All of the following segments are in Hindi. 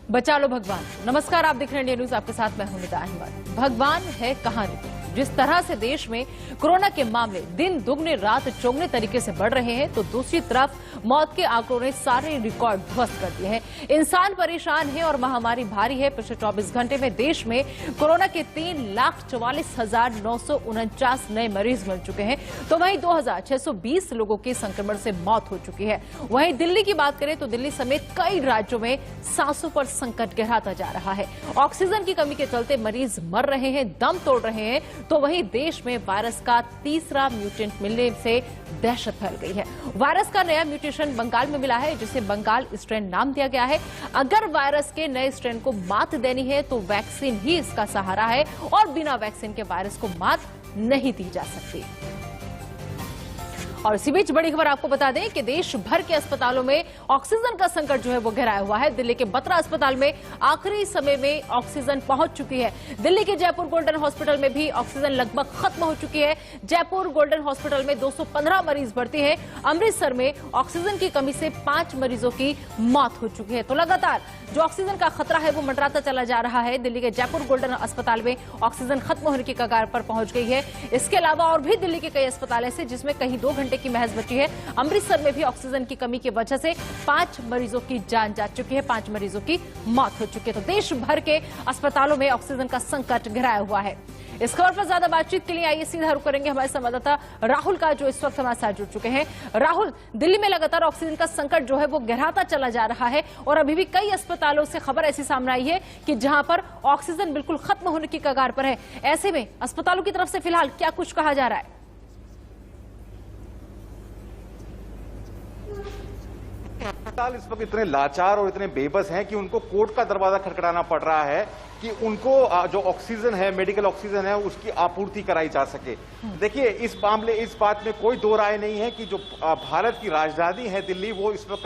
बचा लो भगवान। नमस्कार, आप देख रहे हैं इंडिया न्यूज, आपके साथ मैं हूं निता अहमद। भगवान है कहानी। जिस तरह से देश में कोरोना के मामले दिन दुगने रात चौगने तरीके से बढ़ रहे हैं, तो दूसरी तरफ मौत के आंकड़ों ने सारे रिकॉर्ड ध्वस्त कर दिए हैं। इंसान परेशान है और महामारी भारी है। पिछले 24 घंटे में देश में कोरोना के 3,44,949 नए मरीज मिल चुके हैं, तो वहीं 2,620 लोगों की संक्रमण से मौत हो चुकी है। वहीं दिल्ली की बात करें तो दिल्ली समेत कई राज्यों में सांसों पर संकट गहराता जा रहा है। ऑक्सीजन की कमी के चलते मरीज मर रहे हैं, दम तोड़ रहे हैं, तो वहीं देश में वायरस का तीसरा म्यूटेंट मिलने से दहशत फैल गई है। वायरस का नया म्यूटेशन बंगाल में मिला है, जिसे बंगाल स्ट्रेन नाम दिया गया है। अगर वायरस के नए स्ट्रेन को मात देनी है तो वैक्सीन ही इसका सहारा है, और बिना वैक्सीन के वायरस को मात नहीं दी जा सकती। और इसी बीच बड़ी खबर आपको बता दें कि देश भर के अस्पतालों में ऑक्सीजन का संकट जो है वो गहराया हुआ है। दिल्ली के बत्रा अस्पताल में आखिरी समय में ऑक्सीजन पहुंच चुकी है। दिल्ली के जयपुर गोल्डन हॉस्पिटल में भी ऑक्सीजन लगभग खत्म हो चुकी है। जयपुर गोल्डन हॉस्पिटल में 215 मरीज भर्ती है। अमृतसर में ऑक्सीजन की कमी से 5 मरीजों की मौत हो चुकी है। तो लगातार जो ऑक्सीजन का खतरा है वो मंडराता चला जा रहा है। दिल्ली के जयपुर गोल्डन अस्पताल में ऑक्सीजन खत्म होने की कगार पर पहुंच गई है। इसके अलावा और भी दिल्ली के कई अस्पताल ऐसे जिसमें कहीं 2 घंटे की महज बची है। अमृतसर में भी ऑक्सीजन की कमी की वजह से 5 मरीजों की जान जा चुकी है, 5 मरीजों की मौत हो चुकी है। तो देश भर के अस्पतालों में ऑक्सीजन का संकट गहराया हुआ है। इस खबर पर ज्यादा बातचीत के लिए आइए सीधा रुख करेंगे हमारे संवाददाता राहुल का, जो इस वक्त हमारे साथ जुड़ चुके हैं। राहुल, दिल्ली में लगातार ऑक्सीजन का संकट जो है वो गहराता चला जा रहा है, और अभी भी कई अस्पतालों से खबर ऐसी सामने आई है कि जहां पर ऑक्सीजन बिल्कुल खत्म होने की कगार पर है। ऐसे में अस्पतालों की तरफ से फिलहाल क्या कुछ कहा जा रहा है? अस्पताल इस वक्त इतने लाचार और इतने बेबस हैं कि उनको कोर्ट का दरवाजा खटखटाना पड़ रहा है कि उनको जो ऑक्सीजन है, मेडिकल ऑक्सीजन है, उसकी आपूर्ति कराई जा सके। देखिए, इस बात में कोई दो राय नहीं है कि जो भारत की राजधानी है दिल्ली, वो इस वक्त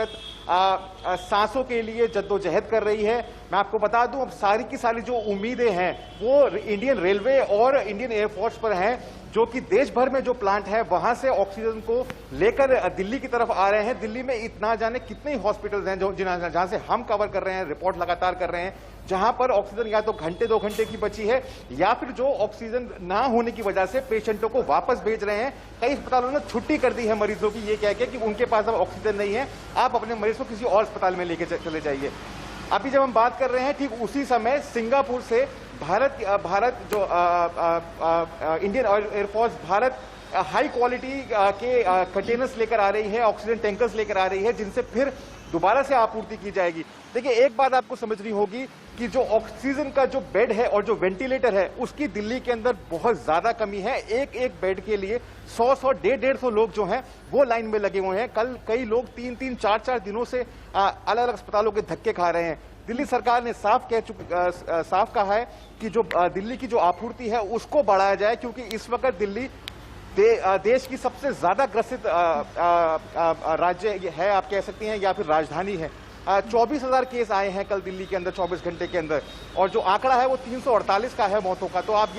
सांसों के लिए जद्दोजहद कर रही है। मैं आपको बता दूं, अब सारी की सारी जो उम्मीदें हैं वो इंडियन रेलवे और इंडियन एयरफोर्स पर हैं, जो कि देश भर में जो प्लांट है वहां से ऑक्सीजन को लेकर दिल्ली की तरफ आ रहे हैं। दिल्ली में इतना जाने कितने हॉस्पिटल्स हैं जहां से हम कवर कर रहे हैं, रिपोर्ट लगातार कर रहे हैं, जहां पर ऑक्सीजन या तो घंटे 2 घंटे की बची है, या फिर जो ऑक्सीजन ना होने की वजह से पेशेंटों को वापस भेज रहे हैं। कई अस्पतालों ने छुट्टी कर दी है मरीजों की, ये कह के कि उनके पास अब ऑक्सीजन नहीं है, आप अपने मरीज को किसी और अस्पताल में लेके चले जाइए। अभी जब हम बात कर रहे हैं, ठीक उसी समय सिंगापुर से भारत जो Indian air force Bharat high quality के कंटेनर्स लेकर आ रही है, ऑक्सीजन टैंकर्स लेकर आ रही है, जिनसे फिर दोबारा से आपूर्ति की जाएगी। देखिए, एक बात आपको समझनी होगी कि जो ऑक्सीजन का जो बेड है और जो वेंटिलेटर है, उसकी दिल्ली के अंदर बहुत ज्यादा कमी है। एक बेड के लिए 100 150 लोग जो हैं वो लाइन में लगे हुए हैं। कल कई लोग 3 4 दिनों से अलग अलग अस्पतालों के धक्के खा रहे हैं। दिल्ली सरकार ने साफ कहा है कि जो दिल्ली की जो आपूर्ति है उसको बढ़ाया जाए, क्योंकि इस वक्त दिल्ली देश की सबसे ज्यादा ग्रसित राज्य है, आप कह सकती हैं, या फिर राजधानी है। 24,000 केस आए हैं कल दिल्ली के अंदर 24 घंटे के अंदर, और जो आंकड़ा है वो 348 का है मौतों का। तो आप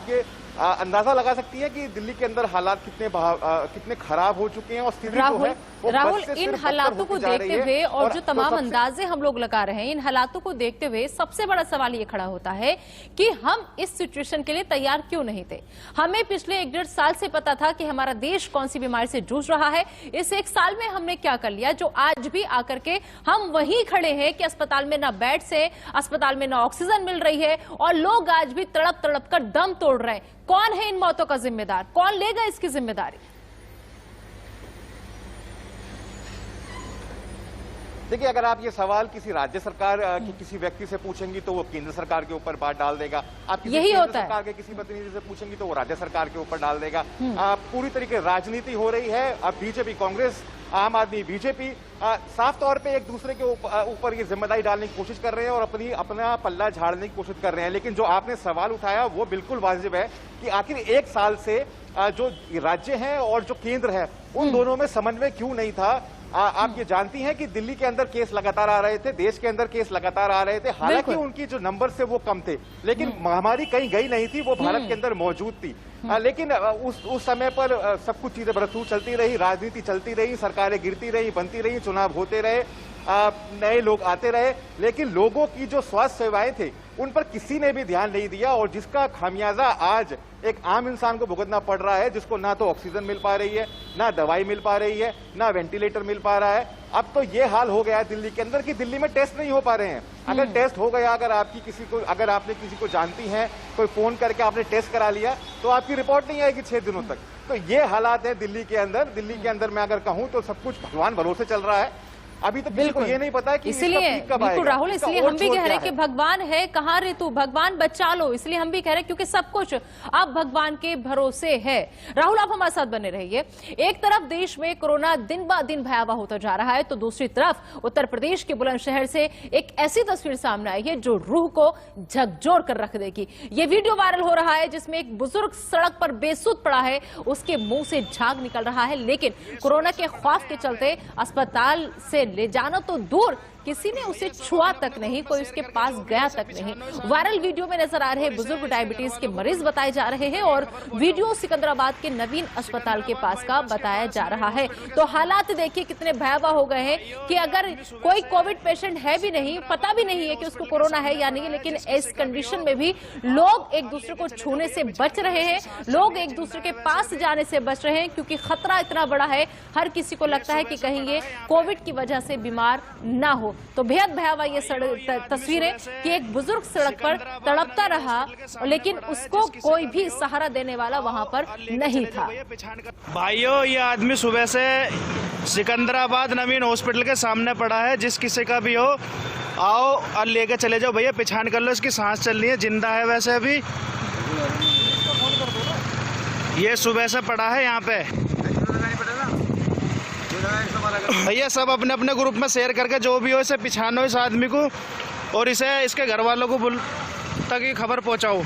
ये अंदाजा लगा सकती है कि दिल्ली के अंदर हालात कितने खराब हो चुके हैं, और स्थिति जो है राहुल, इन हालातों को देखते हुए और जो तमाम अंदाजे हम लोग लगा रहे हैं, इन हालातों को देखते हुए सबसे बड़ा सवाल ये खड़ा होता है कि हम इस सिचुएशन के लिए तैयार क्यों नहीं थे। हमें पिछले 1-1.5 साल से पता था कि हमारा देश कौन सी बीमारी से जूझ रहा है। इस 1 साल में हमने क्या कर लिया जो आज भी आकर के हम वहीं खड़े हैं कि अस्पताल में ना बेड से, अस्पताल में ना ऑक्सीजन मिल रही है, और लोग आज भी तड़प तड़प कर दम तोड़ रहे हैं। कौन है इन मौतों का जिम्मेदार? कौन लेगा इसकी जिम्मेदारी? देखिए, अगर आप ये सवाल किसी राज्य सरकार की किसी व्यक्ति से पूछेंगी तो वो केंद्र सरकार के ऊपर बात डाल देगा। आप किसी केंद्र सरकार के किसी प्रतिनिधि से पूछेंगी तो वो राज्य सरकार के ऊपर डाल देगा। पूरी तरीके राजनीति हो रही है। अब बीजेपी कांग्रेस, आम आदमी बीजेपी साफ तौर पे एक दूसरे के ऊपर ये जिम्मेदारी डालने की कोशिश कर रहे हैं और अपना पल्ला झाड़ने की कोशिश कर रहे हैं। लेकिन जो आपने सवाल उठाया वो बिल्कुल वाजिब है कि आखिर 1 साल से जो राज्य हैं और जो केंद्र है, उन दोनों में समन्वय क्यों नहीं था। आप ये जानती हैं कि दिल्ली के अंदर केस लगातार आ रहे थे, देश के अंदर केस लगातार आ रहे थे, हालांकि उनकी जो नंबर से वो कम थे, लेकिन महामारी कहीं गई नहीं थी, वो भारत के अंदर मौजूद थी। लेकिन उस समय पर सब कुछ चीजें बरसूर चलती रही, राजनीति चलती रही, सरकारें गिरती रही, बनती रही, चुनाव होते रहे, नए लोग आते रहे, लेकिन लोगों की जो स्वास्थ्य सेवाएं थी उन पर किसी ने भी ध्यान नहीं दिया, और जिसका खामियाजा आज एक आम इंसान को भुगतना पड़ रहा है, जिसको ना तो ऑक्सीजन मिल पा रही है, ना दवाई मिल पा रही है, ना वेंटिलेटर मिल पा रहा है। अब तो ये हाल हो गया है दिल्ली के अंदर कि दिल्ली में टेस्ट नहीं हो पा रहे हैं। अगर टेस्ट हो गया, अगर आपने किसी को जानती हैं, कोई फोन करके आपने टेस्ट करा लिया, तो आपकी रिपोर्ट नहीं आएगी 6 दिनों तक। तो ये हालात है दिल्ली के अंदर। दिल्ली के अंदर मैं अगर कहूं तो सब कुछ भगवान भरोसे चल रहा है। अभी तो किसी को ये नहीं पता है कि इसलिए बिल्कुल राहुल, इसलिए हम भी कह रहे हैं कि भगवान है कहाँ रे तू, भगवान बचा लो। इसलिए हम भी कह रहे हैं क्योंकि सब कुछ अब भगवान के भरोसे है। राहुल, आप हमारे साथ बने रहिए। एक तरफ देश में कोरोना दिन ब दिन भयावह होता जा रहा है, तो दूसरी तरफ उत्तर प्रदेश के बुलंदशहर से एक ऐसी तस्वीर सामने आई है जो रूह को झकझोर कर रख देगी। ये वीडियो वायरल हो रहा है जिसमें एक बुजुर्ग सड़क पर बेसुध पड़ा है, उसके मुंह से झाग निकल रहा है, लेकिन कोरोना के खौफ के चलते अस्पताल से ले जाना तो दूर, किसी ने उसे छुआ तक नहीं, कोई उसके पास गया तक नहीं। वायरल वीडियो में नजर आ रहे बुजुर्ग डायबिटीज के मरीज बताए जा रहे हैं, और वीडियो सिकंदराबाद के नवीन अस्पताल के पास का बताया जा रहा है। तो हालात देखिए कितने भयावह हो गए हैं कि अगर कोई कोविड पेशेंट है भी नहीं, पता भी नहीं है कि उसको कोरोना है या नहीं, लेकिन इस कंडीशन में भी लोग एक दूसरे को छूने से बच रहे हैं, लोग एक दूसरे के पास जाने से बच रहे हैं, क्योंकि खतरा इतना बड़ा है। हर किसी को लगता है कि कहीं ये कोविड की वजह से बीमार ना हो। तो बेहद भयावह ये तस्वीरें कि एक बुजुर्ग सड़क पर तड़पता रहा, लेकिन उसको कोई भी सहारा देने वाला वहां पर नहीं था। भाइयों, ये आदमी सुबह से सिकंदराबाद नवीन हॉस्पिटल के सामने पड़ा है। जिस किसी का भी हो, आओ और लेके चले जाओ भैया, पहचान कर लो, इसकी सांस चल रही है, जिंदा है वैसे अभी। ये सुबह से पड़ा है यहाँ पे। भैया सब अपने अपने ग्रुप में शेयर करके जो भी हो इसे पहचानो, इस आदमी को, और इसे इसके घर वालों को तक ये खबर पहुंचाओ।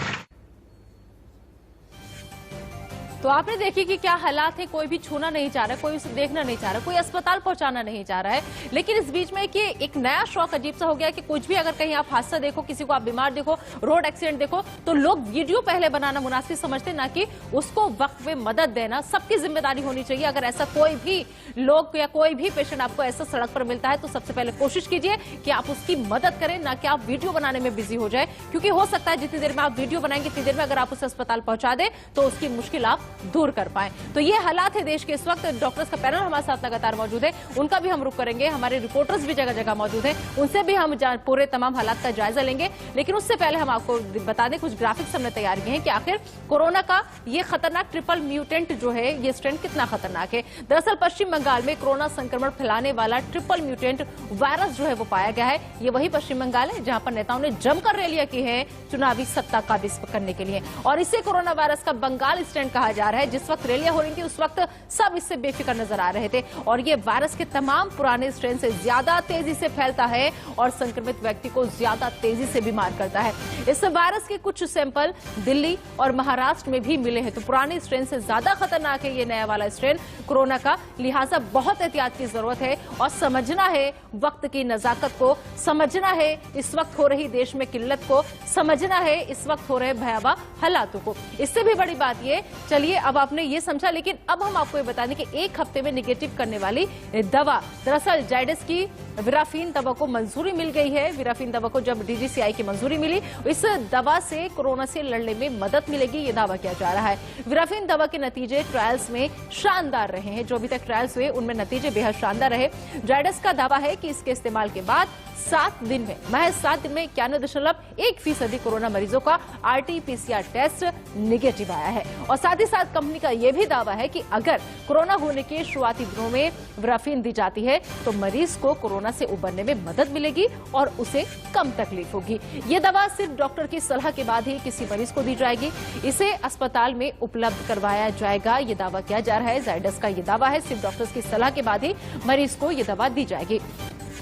तो आपने देखी कि क्या हालात है, कोई भी छूना नहीं चाह रहा है, कोई उसे देखना नहीं चाह रहा, कोई अस्पताल पहुंचाना नहीं चाह रहा है। लेकिन इस बीच में कि एक नया शौक अजीब सा हो गया कि कुछ भी, अगर कहीं आप हादसा देखो, किसी को आप बीमार देखो, रोड एक्सीडेंट देखो, तो लोग वीडियो पहले बनाना मुनासिब समझते, ना कि उसको वक्त में मदद देना। सबकी जिम्मेदारी होनी चाहिए। अगर ऐसा कोई भी लोग या कोई भी पेशेंट आपको ऐसा सड़क पर मिलता है, तो सबसे पहले कोशिश कीजिए कि आप उसकी मदद करें, ना कि आप वीडियो बनाने में बिजी हो जाए। क्योंकि हो सकता है जितनी देर में आप वीडियो बनाएंगे, इतनी देर में अगर आप उसे अस्पताल पहुंचा दें तो उसकी मुश्किल आप दूर कर पाए। तो ये हालात है देश के इस वक्त। डॉक्टर्स का पैनल हमारे साथ लगातार मौजूद है, उनका भी हम रुख करेंगे। हमारे रिपोर्टर्स भी जगह जगह मौजूद हैं, उनसे भी हम पूरे तमाम हालात का जायजा लेंगे। लेकिन उससे पहले हम आपको बता दें, कुछ ग्राफिक्स हमने तैयार किए हैं कि आखिर कोरोना का ये खतरनाक ट्रिपल म्यूटेंट जो है, ये स्ट्रेन कितना खतरनाक है। दरअसल पश्चिम बंगाल में कोरोना संक्रमण फैलाने वाला ट्रिपल म्यूटेंट वायरस जो है वो पाया गया है। ये वही पश्चिम बंगाल है जहां पर नेताओं ने जमकर रैलियां की है चुनावी सत्ता काबिज करने के लिए, और इसे कोरोना वायरस का बंगाल स्ट्रेन कहा जा रहा है। जिस वक्त रैलियां हो रही थी उस वक्त सब इससे बेफिक्र नजर आ रहे थे, और ये वायरस के तमाम पुराने स्ट्रेन से ज्यादा तेजी से फैलता है और संक्रमित व्यक्ति को ज्यादा तेजी से बीमार करता है। इस वायरस के कुछ सैंपल दिल्ली और महाराष्ट्र में भी मिले हैं। तो पुराने स्ट्रेन से ज्यादा खतरनाक है ये नया वाला स्ट्रेन कोरोना का, लिहाजा बहुत एहतियात की जरूरत है और समझना है वक्त की नजाकत को, समझना है इस वक्त हो रही देश में किल्लत को, समझना है इस वक्त हो रहे भयावह हालातों को। इससे भी बड़ी बात ये, चलिए अब आपने ये समझा, लेकिन अब हम आपको ये बता दें कि एक हफ्ते में निगेटिव करने वाली दवा, दरअसल जाइडस की विराफिन दवा को मंजूरी मिल गई है। विराफिन दवा को जब डीजीसीआई की मंजूरी मिली, इस दवा से कोरोना से लड़ने में मदद मिलेगी, ये दावा किया जा रहा है। विराफिन दवा के नतीजे ट्रायल्स में शानदार रहे हैं, जो अभी तक ट्रायल्स हुए उनमें नतीजे बेहद शानदार रहे। जाइडस का दावा है कि इसके इस्तेमाल के बाद 7 दिन में, महज 7 दिन में 91.1% कोरोना मरीजों का RT-PCR टेस्ट निगेटिव आया है। और साथ ही साथ कंपनी का यह भी दावा है कि अगर कोरोना होने के शुरुआती दिनों में विराफिन दी जाती है तो मरीज को कोरोना से उबरने में मदद मिलेगी और उसे कम तकलीफ होगी। ये दवा सिर्फ डॉक्टर की सलाह के बाद ही किसी मरीज को दी जाएगी, इसे अस्पताल में उपलब्ध करवाया जाएगा, ये दावा किया जा रहा है। जाइडस का ये दावा है सिर्फ डॉक्टर्स की सलाह के बाद ही मरीज को ये दवा दी जाएगी।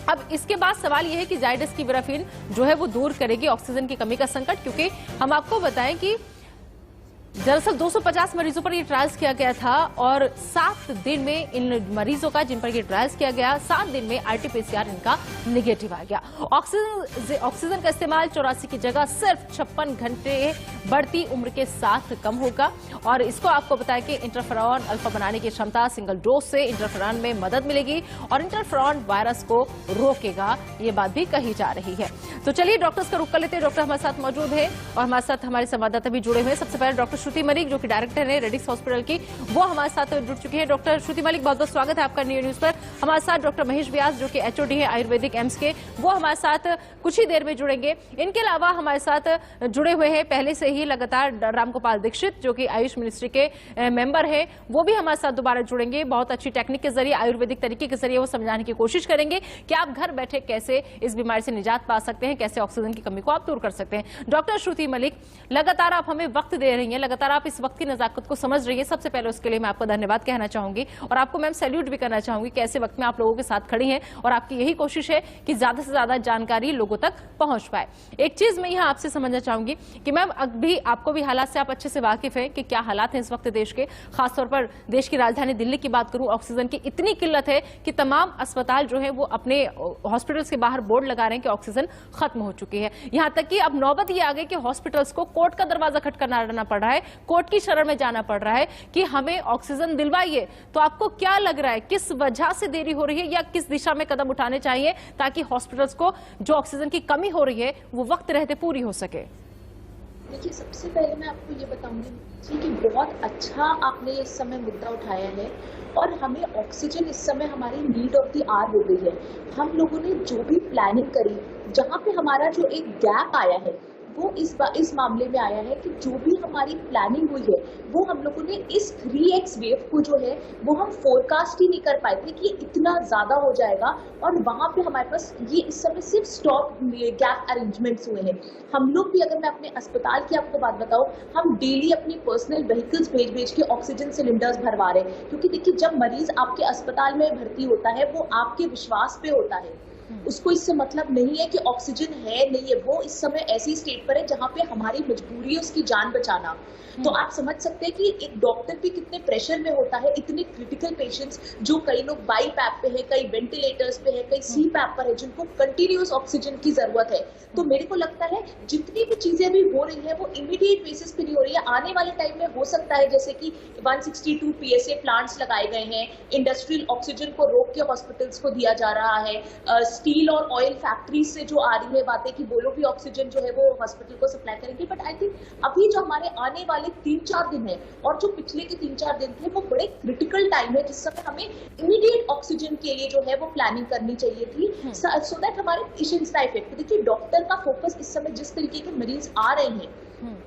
अब इसके बाद सवाल यह है कि जाइडस की विराफिन जो है वो दूर करेगी ऑक्सीजन की कमी का संकट, क्योंकि हम आपको बताएं कि दरअसल 250 मरीजों पर ये ट्रायल्स किया गया था और 7 दिन में इन मरीजों का जिन पर ये ट्रायल्स किया गया 7 दिन में आरटीपीसीआर इनका निगेटिव आ गया। ऑक्सीजन का इस्तेमाल 84 की जगह सिर्फ 56 घंटे बढ़ती उम्र के साथ कम होगा और इसको आपको बताया कि इंटरफेरॉन अल्फा बनाने की क्षमता सिंगल डोज से इंटरफेरॉन में मदद मिलेगी और इंटरफेरॉन वायरस को रोकेगा, ये बात भी कही जा रही है। तो चलिए डॉक्टर्स का रुख कर लेते हैं। डॉक्टर हमारे साथ मौजूद है और हमारे साथ हमारे संवाददाता भी जुड़े हुए हैं। सबसे पहले डॉक्टर श्रुति मलिक जो कि डायरेक्टर है रेडिक्स हॉस्पिटल की, वो हमारे साथ जुड़ चुकी है। डॉक्टर श्रुति मलिक, बहुत बहुत स्वागत है आपका न्यू न्यूज पर। हमारे साथ डॉक्टर महेश व्यास जो कि एचओडी है आयुर्वेदिक एम्स के, वो हमारे साथ कुछ ही देर में जुड़ेंगे। इनके अलावा हमारे साथ जुड़े हुए हैं पहले से ही लगातार रामगोपाल दीक्षित जो कि आयुष मिनिस्ट्री के मेंबर है, वो भी हमारे साथ दोबारा जुड़ेंगे। बहुत अच्छी टेक्निक के जरिए, आयुर्वेदिक तरीके के जरिए वो समझाने की कोशिश करेंगे कि आप घर बैठे कैसे इस बीमारी से निजात पा सकते हैं, कैसे ऑक्सीजन की कमी को आप दूर कर सकते हैं। डॉक्टर श्रुति मलिक, लगातार आप हमें वक्त दे रही हैं, लगातार आप इस वक्त की नजाकत को समझ रही है। सबसे पहले उसके लिए मैं आपको धन्यवाद कहना चाहूंगी और आपको मैम सैल्यूट भी करना चाहूंगी कि ऐसे वक्त में आप लोगों के साथ खड़ी हैं और आपकी यही कोशिश है कि ज्यादा से ज्यादा जानकारी लोगों तक पहुंच पाए। एक चीज मैं यहां आपसे समझना चाहूंगी कि मैम अभी आपको भी हालात से आप अच्छे से वाकिफ है कि क्या हालात हैं इस वक्त देश के, खासतौर पर देश की राजधानी दिल्ली की बात करूं, ऑक्सीजन की इतनी किल्लत है कि तमाम अस्पताल जो है वो अपने हॉस्पिटल्स के बाहर बोर्ड लगा रहे हैं कि ऑक्सीजन खत्म हो चुकी है। यहां तक कि अब नौबत ये आ गई कि हॉस्पिटल्स को कोर्ट का दरवाजा खटखटाना पड़ रहा है, कोर्ट की शरण में जाना पड़ रहा है कि हमें ऑक्सीजन दिलवाइए। तो आपको क्या लग रहा है, किस वजह से देरी हो रही है या किस दिशा में कदम उठाने चाहिए ताकि हॉस्पिटल्स को जो ऑक्सीजन की कमी हो रही है वो वक्त रहते पूरी हो सके? देखिए, सबसे पहले मैं आपको ये बताऊंगी कि बहुत अच्छा आपने इस समय मुद्दा उठाया है और हमें ऑक्सीजन इस समय हमारी नीड ऑफ द आवर हो गई है। हम लोगों ने जो भी प्लानिंग करी, जहाँ पे हमारा जो एक गैप आया है वो इस मामले में आया है कि जो भी हमारी प्लानिंग हुई है वो हम लोगों ने इस 3x वेव को जो है वो हम फोरकास्ट ही नहीं कर पाए थे कि इतना ज्यादा हो जाएगा और वहां पे हमारे पास ये इस समय सिर्फ स्टॉप गैप अरेंजमेंट्स हुए हैं। हम लोग भी, अगर मैं अपने अस्पताल की आपको बात बताऊं, हम डेली अपनी पर्सनल व्हीकल्स भेज के ऑक्सीजन सिलेंडर्स भरवा रहे हैं, क्योंकि देखिए जब मरीज आपके अस्पताल में भर्ती होता है वो आपके विश्वास पे होता है, उसको इससे मतलब नहीं है कि ऑक्सीजन है नहीं है, वो इस समय ऐसी स्टेट पर है जहाँ पे हमारी मजबूरी है उसकी जान बचाना। तो आप समझ सकते हैं कि एक डॉक्टर भी कितने प्रेशर में होता है, इतने क्रिटिकल पेशेंट्स जो कई लोग बाईपैप पे है, कई वेंटिलेटर्स पे है, कई सीपैप पर है, जिनको कंटिन्यूअस ऑक्सीजन की जरूरत है। तो मेरे को लगता है जितनी भी चीजें अभी हो रही है वो इमीडिएट बेसिस पे नहीं हो रही है। आने वाले टाइम में हो सकता है जैसे कि 162 PSA प्लांट्स लगाए गए हैं, इंडस्ट्रियल ऑक्सीजन को रोक के हॉस्पिटल्स को दिया जा रहा है, स्टील और ऑयल फैक्ट्रीज से जो आ रही है बातें कि वो लोग भी ऑक्सीजन जो है वो हॉस्पिटल को सप्लाई करेंगे। बट आई थिंक अभी जो हमारे आने वाले 3-4 दिन है और जो पिछले के 3-4 दिन थे वो बड़े क्रिटिकल टाइम है जिस समय हमें इमीडिएट ऑक्सीजन के लिए जो है वो प्लानिंग करनी चाहिए थी सो दैट हमारे पेशेंट्स का इफेक्ट। देखिए डॉक्टर का फोकस इस समय जिस तरीके के मरीज आ रहे हैं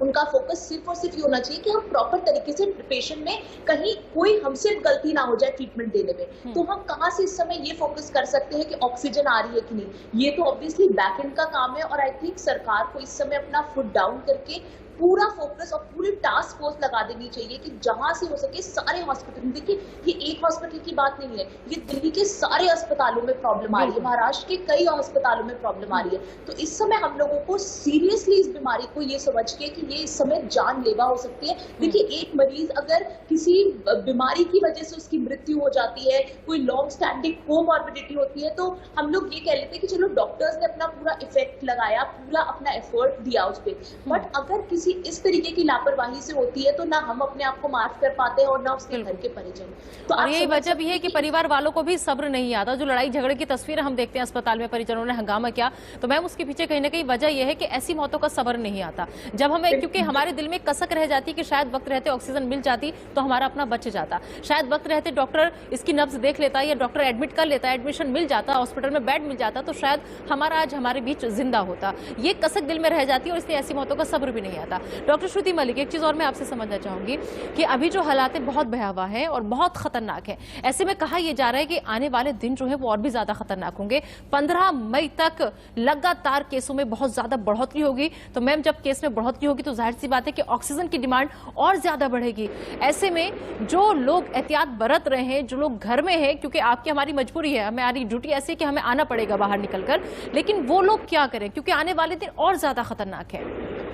उनका फोकस सिर्फ और सिर्फ ये होना चाहिए कि हम प्रॉपर तरीके से पेशेंट में कहीं कोई हमसे गलती ना हो जाए ट्रीटमेंट देने में। तो हम कहाँ से इस समय ये फोकस कर सकते हैं कि ऑक्सीजन आ रही है कि नहीं, ये तो ऑब्वियसली बैकएंड का काम है और आई थिंक सरकार को इस समय अपना फुट डाउन करके पूरा फोकस और पूरी टास्क फोर्स लगा देनी चाहिए कि जहां से हो सके सारे हॉस्पिटल, देखिए ये एक हॉस्पिटल की बात नहीं है, ये दिल्ली के सारे अस्पतालों में प्रॉब्लम आ रही है, महाराष्ट्र के कई अस्पतालों में प्रॉब्लम आ रही है। तो इस समय हम लोगों को सीरियसली इस बीमारी को ये समझ के कि ये इस समय जानलेवा हो सकती है। देखिए एक मरीज अगर किसी बीमारी की वजह से उसकी मृत्यु हो जाती है, कोई लॉन्ग स्टैंडिंग कोमॉर्बिडिटी होती है, तो हम लोग ये कह लेते हैं कि चलो डॉक्टर्स ने अपना पूरा इफेक्ट लगाया, पूरा अपना एफर्ट दिया उस पर। बट अगर किसी इस तरीके की लापरवाही से होती है तो ना हम अपने आप को माफ कर पाते हैं और ना उसके घर के परिजन। तो और यही वजह भी है कि परिवार वालों को भी सब्र नहीं आता। जो लड़ाई झगड़े की तस्वीर हम देखते हैं अस्पताल में परिजनों ने हंगामा किया, तो मैम उसके पीछे कहीं ना कहीं वजह यह है कि ऐसी मौतों का सब्र नहीं आता। जब हमें, क्योंकि हमारे दिल में कसक रह जाती कि शायद वक्त रहते ऑक्सीजन मिल जाती तो हमारा अपना बच जाता, शायद वक्त रहते डॉक्टर इसकी नब्ज देख लेता या डॉक्टर एडमिट कर लेता, एडमिशन मिल जाता, हॉस्पिटल में बेड मिल जाता, तो शायद हमारा आज हमारे बीच जिंदा होता। ये कसक दिल में रह जाती है और इसलिए ऐसी मौतों का सब्र भी नहीं आता। डॉक्टर श्रुति मलिक, एक चीज और मैं आपसे समझना चाहूंगी कि अभी जो हालात है बहुत भयावह है और बहुत खतरनाक है। ऐसे में कहा यह जा रहा है कि आने वाले दिन जो है वो और भी ज्यादा खतरनाक होंगे। 15 मई तक लगातार केसों में बहुत ज्यादा बढ़ोतरी होगी। तो मैम जब केस में बढ़ोतरी होगी तो जाहिर सी बात है कि ऑक्सीजन की डिमांड और ज्यादा बढ़ेगी। ऐसे में जो लोग एहतियात बरत रहे हैं, जो लोग घर में हैं, क्योंकि आपकी हमारी मजबूरी है, हमारी ड्यूटी ऐसी कि हमें आना पड़ेगा बाहर निकलकर, लेकिन वो लोग क्या करें क्योंकि आने वाले दिन और ज्यादा खतरनाक है।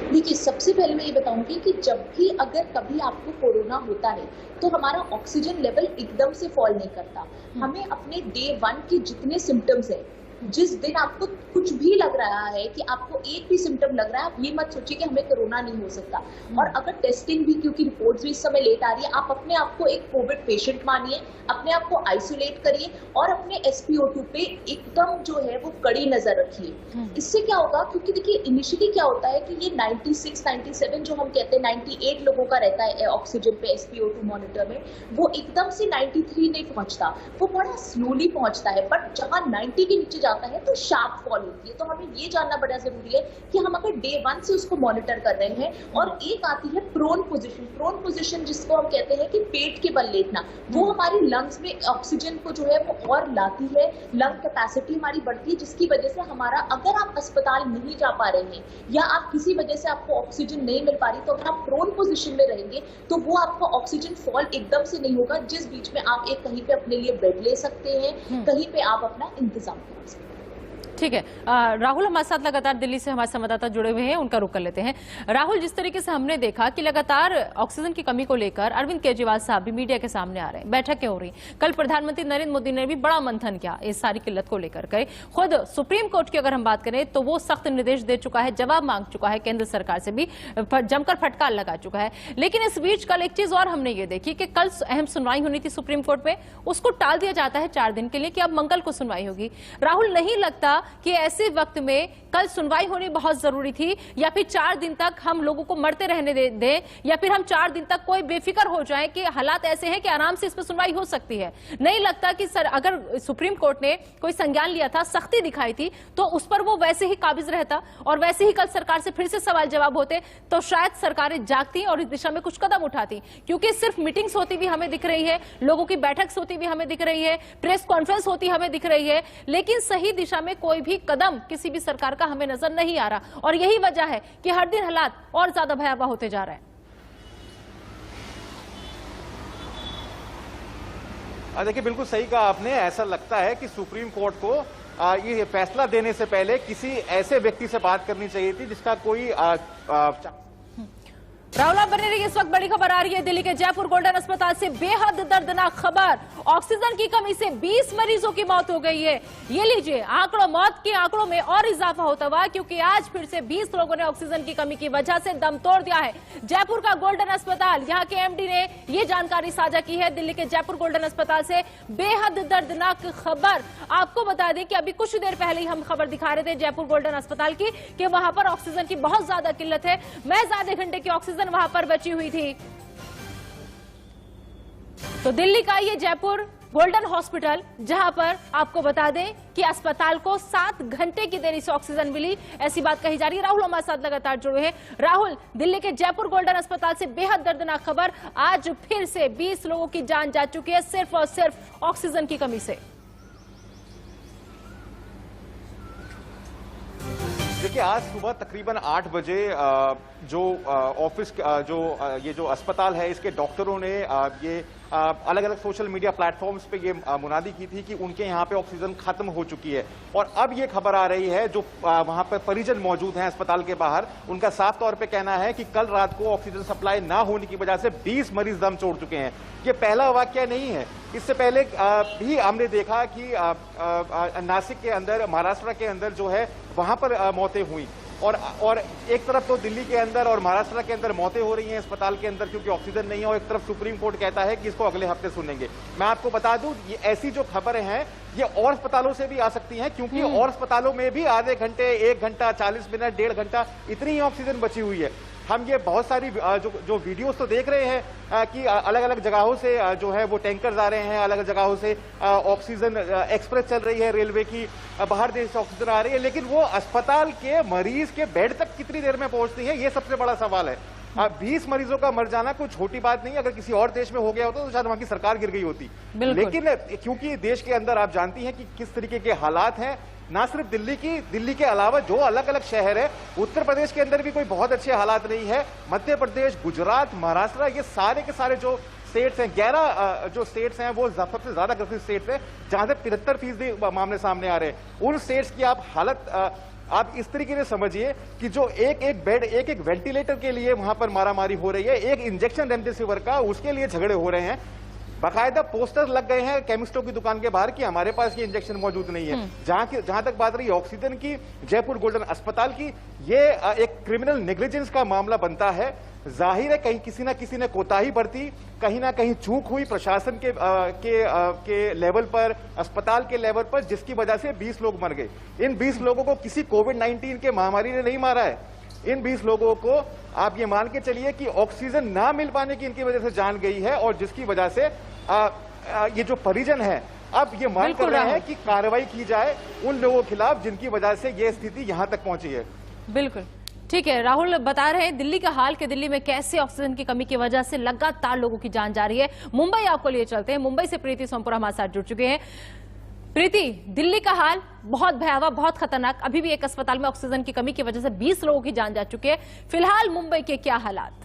देखिए, सबसे पहले मैं ये बताऊंगी कि जब भी अगर कभी आपको कोरोना होता है तो हमारा ऑक्सीजन लेवल एकदम से फॉल नहीं करता। हमें अपने डे 1 के जितने सिम्टम्स हैं, जिस दिन आपको कुछ भी लग रहा है कि आपको एक भी सिम्टम लग रहा है, आप ये मत सोचिए कि हमें कोरोना नहीं हो सकता। और अगर टेस्टिंग भी, क्योंकि रिपोर्ट्स भी इस समय लेट आ रही है, आप अपने आप को एक कोविड पेशेंट मानिए, अपने आप को आइसोलेट करिए और अपने SpO2 पे एकदम जो है वो कड़ी नजर रखिए। इससे क्या होगा, क्योंकि देखिए इनिशियली क्या होता है कि ये 96, 97 जो हम कहते हैं 98 लोगों का रहता है ऑक्सीजन पे SpO2 मॉनिटर में, वो एकदम से 93 नहीं पहुंचता, वो बड़ा स्लोली पहुंचता है। बट जहां 90 के नीचे जाता है तो शार्प फॉल होती है। तो हमें ये जानना बड़ा जरूरी है कि हम अगर डे 1 से उसको मॉनिटर कर रहे हैं। और एक आती है प्रोन पोजीशन। प्रोन पोजीशन जिसको हम कहते हैं कि पेट के बल लेटना, वो हमारी लंग्स में ऑक्सीजन को जो है वो और लाती है, लंग कैपेसिटी हमारी बढ़ती है, जिसकी वजह से हमारा, अगर आप अस्पताल नहीं जा पा रहे हैं या आप किसी वजह से आपको ऑक्सीजन नहीं मिल पा रही, तो अगर आप प्रोन पोजीशन में रहेंगे तो वो आपका ऑक्सीजन फॉल एकदम से नहीं होगा, जिस बीच में आप एक कहीं पे अपने लिए बेड ले सकते हैं, कहीं पे आप अपना इंतजाम कर सकते हैं। ठीक है, राहुल हमारे साथ लगातार दिल्ली से हमारे संवाददाता जुड़े हुए हैं, उनका रुख कर लेते हैं। राहुल, जिस तरीके से हमने देखा कि लगातार ऑक्सीजन की कमी को लेकर अरविंद केजरीवाल साहब भी मीडिया के सामने आ रहे हैं, बैठकें हो रही, कल प्रधानमंत्री नरेंद्र मोदी ने भी बड़ा मंथन किया इस सारी किल्लत को लेकर के। खुद सुप्रीम कोर्ट की अगर हम बात करें तो वो सख्त निर्देश दे चुका है, जवाब मांग चुका है, केंद्र सरकार से भी जमकर फटकार लगा चुका है। लेकिन इस बीच कल एक चीज और हमने ये देखी कि कल अहम सुनवाई होनी थी सुप्रीम कोर्ट में, उसको टाल दिया जाता है 4 दिन के लिए कि अब मंगल को सुनवाई होगी। राहुल, नहीं लगता कि ऐसे वक्त में कल सुनवाई होनी बहुत जरूरी थी, या फिर 4 दिन तक हम लोगों को मरते रहने दें, या फिर हम 4 दिन तक कोई बेफिक्र हो जाए कि हालात ऐसे हैं कि आराम से इस पर सुनवाई हो सकती है? नहीं लगता कि सर अगर सुप्रीम कोर्ट ने कोई संज्ञान लिया था, सख्ती दिखाई थी, तो उस पर वो वैसे ही काबिज रहता और वैसे ही कल सरकार से फिर से सवाल जवाब होते, तो शायद सरकारें जागती और इस दिशा में कुछ कदम उठाती? क्योंकि सिर्फ मीटिंग्स होती भी हमें दिख रही है, लोगों की बैठक होती भी हमें दिख रही है, प्रेस कॉन्फ्रेंस होती हमें दिख रही है, लेकिन सही दिशा में कोई भी कदम किसी भी सरकार का हमें नजर नहीं आ रहा। और यही वजह है कि हर दिन हालात और ज्यादा भयावह होते जा रहे हैं। देखिए, बिल्कुल सही कहा आपने। ऐसा लगता है कि सुप्रीम कोर्ट को ये फैसला देने से पहले किसी ऐसे व्यक्ति से बात करनी चाहिए थी जिसका कोई राहुल, आप बने रहिए, इस वक्त बड़ी खबर आ रही है दिल्ली के जयपुर गोल्डन अस्पताल से, बेहद दर्दनाक खबर। ऑक्सीजन की कमी से 20 मरीजों की मौत हो गई है। ये लीजिए आंकड़ों, मौत के आंकड़ों में और इजाफा होता हुआ, क्योंकि आज फिर से 20 लोगों ने ऑक्सीजन की कमी की वजह से दम तोड़ दिया है। जयपुर का गोल्डन अस्पताल, यहाँ के MD ने ये जानकारी साझा की है दिल्ली के जयपुर गोल्डन अस्पताल से। बेहद दर्दनाक खबर। आपको बता दें कि अभी कुछ देर पहले ही हम खबर दिखा रहे थे जयपुर गोल्डन अस्पताल की कि वहां पर ऑक्सीजन की बहुत ज्यादा किल्लत है, महज आधे घंटे की ऑक्सीजन वहां पर बची हुई थी। तो दिल्ली का ये जयपुर गोल्डन हॉस्पिटल, जहां पर आपको बता दें कि अस्पताल को 7 घंटे की देरी से ऑक्सीजन मिली, ऐसी बात कही जा रही है। राहुल हमारे साथ लगातार जुड़े हैं। राहुल, दिल्ली के जयपुर गोल्डन अस्पताल से बेहद दर्दनाक खबर, आज फिर से 20 लोगों की जान जा चुकी है सिर्फ और सिर्फ ऑक्सीजन की कमी से। देखिए, आज सुबह तकरीबन 8 बजे जो ऑफिस ये जो अस्पताल है, इसके डॉक्टरों ने ये अलग अलग सोशल मीडिया प्लेटफॉर्म्स पे ये मुनादी की थी कि उनके यहाँ पे ऑक्सीजन खत्म हो चुकी है। और अब ये खबर आ रही है, जो वहाँ पर परिजन मौजूद हैं अस्पताल के बाहर, उनका साफ तौर पे कहना है कि कल रात को ऑक्सीजन सप्लाई ना होने की वजह से 20 मरीज दम तोड़ चुके हैं। ये पहला वाकया नहीं है, इससे पहले भी हमने देखा कि नासिक के अंदर, महाराष्ट्र के अंदर जो है वहां पर मौतें हुई। और एक तरफ तो दिल्ली के अंदर और महाराष्ट्र के अंदर मौतें हो रही हैं अस्पताल के अंदर क्योंकि ऑक्सीजन नहीं है, और एक तरफ सुप्रीम कोर्ट कहता है कि इसको अगले हफ्ते सुनेंगे। मैं आपको बता दूं, ये ऐसी जो खबरें हैं ये और अस्पतालों से भी आ सकती हैं, क्योंकि और अस्पतालों में भी आधे घंटे, 1 घंटा, 40 मिनट, 1.5 घंटा इतनी ही ऑक्सीजन बची हुई है। हम ये बहुत सारी जो वीडियोस तो देख रहे हैं कि अलग अलग जगहों से जो है वो टैंकर्स आ रहे हैं, अलग अलग जगहों से ऑक्सीजन एक्सप्रेस चल रही है रेलवे की, बाहर देश से ऑक्सीजन आ रही है, लेकिन वो अस्पताल के मरीज के बेड तक कितनी देर में पहुंचती है, ये सबसे बड़ा सवाल है। 20 मरीजों का मर जाना कोई छोटी बात नहीं है। अगर किसी और देश में हो गया होता तो शायद वहां की सरकार गिर गई होती, लेकिन क्योंकि देश के अंदर आप जानती हैं कि किस तरीके के हालात हैं, ना सिर्फ दिल्ली के अलावा जो अलग अलग शहर है, उत्तर प्रदेश के अंदर भी कोई बहुत अच्छे हालात नहीं है, मध्य प्रदेश, गुजरात, महाराष्ट्र, ये सारे के सारे जो स्टेट्स हैं, 11 जो स्टेट्स हैं वो सबसे ज्यादा ग्रसित स्टेट्स हैं, जहां से 73% मामले सामने आ रहे हैं। उन स्टेट्स की आप हालत आप इस तरीके से समझिए कि जो एक बेड एक वेंटिलेटर के लिए वहां पर मारामारी हो रही है, एक इंजेक्शन रेमडेसिविर का उसके लिए झगड़े हो रहे हैं। बाकायदा पोस्टर लग गए हैं केमिस्टों की दुकान के बाहर कि हमारे पास ये इंजेक्शन मौजूद नहीं है। जहां तक बात रही ऑक्सीजन की, जयपुर गोल्डन अस्पताल की, ये एक क्रिमिनल नेग्लिजेंस का मामला बनता है। जाहिर है कहीं किसी ना किसी ने कोताही बरती, कहीं ना कहीं चूक हुई प्रशासन के लेवल पर, अस्पताल के लेवल पर, जिसकी वजह से 20 लोग मर गए। इन 20 लोगों को किसी कोविड-19 के महामारी ने नहीं मारा है। इन 20 लोगों को आप ये मान के चलिए कि ऑक्सीजन ना मिल पाने की इनकी वजह से जान गई है, और जिसकी वजह से ये जो परिजन है अब ये मांग कर रहे हैं कि कार्रवाई की जाए उन लोगों के खिलाफ जिनकी वजह से ये स्थिति यहां तक पहुंची है। बिल्कुल ठीक है। राहुल बता रहे हैं दिल्ली का हाल, कि दिल्ली में कैसे ऑक्सीजन की कमी की वजह से लगातार लोगों की जान जा रही है। मुंबई आपको लिए चलते हैं। मुंबई से प्रीति सोमपुरा हमारे साथ जुड़ चुके हैं। प्रीति, दिल्ली का हाल बहुत भयावह, बहुत खतरनाक। अभी भी एक अस्पताल में ऑक्सीजन की कमी की वजह से 20 लोगों की जान जा चुकी है। फिलहाल मुंबई के क्या हालात?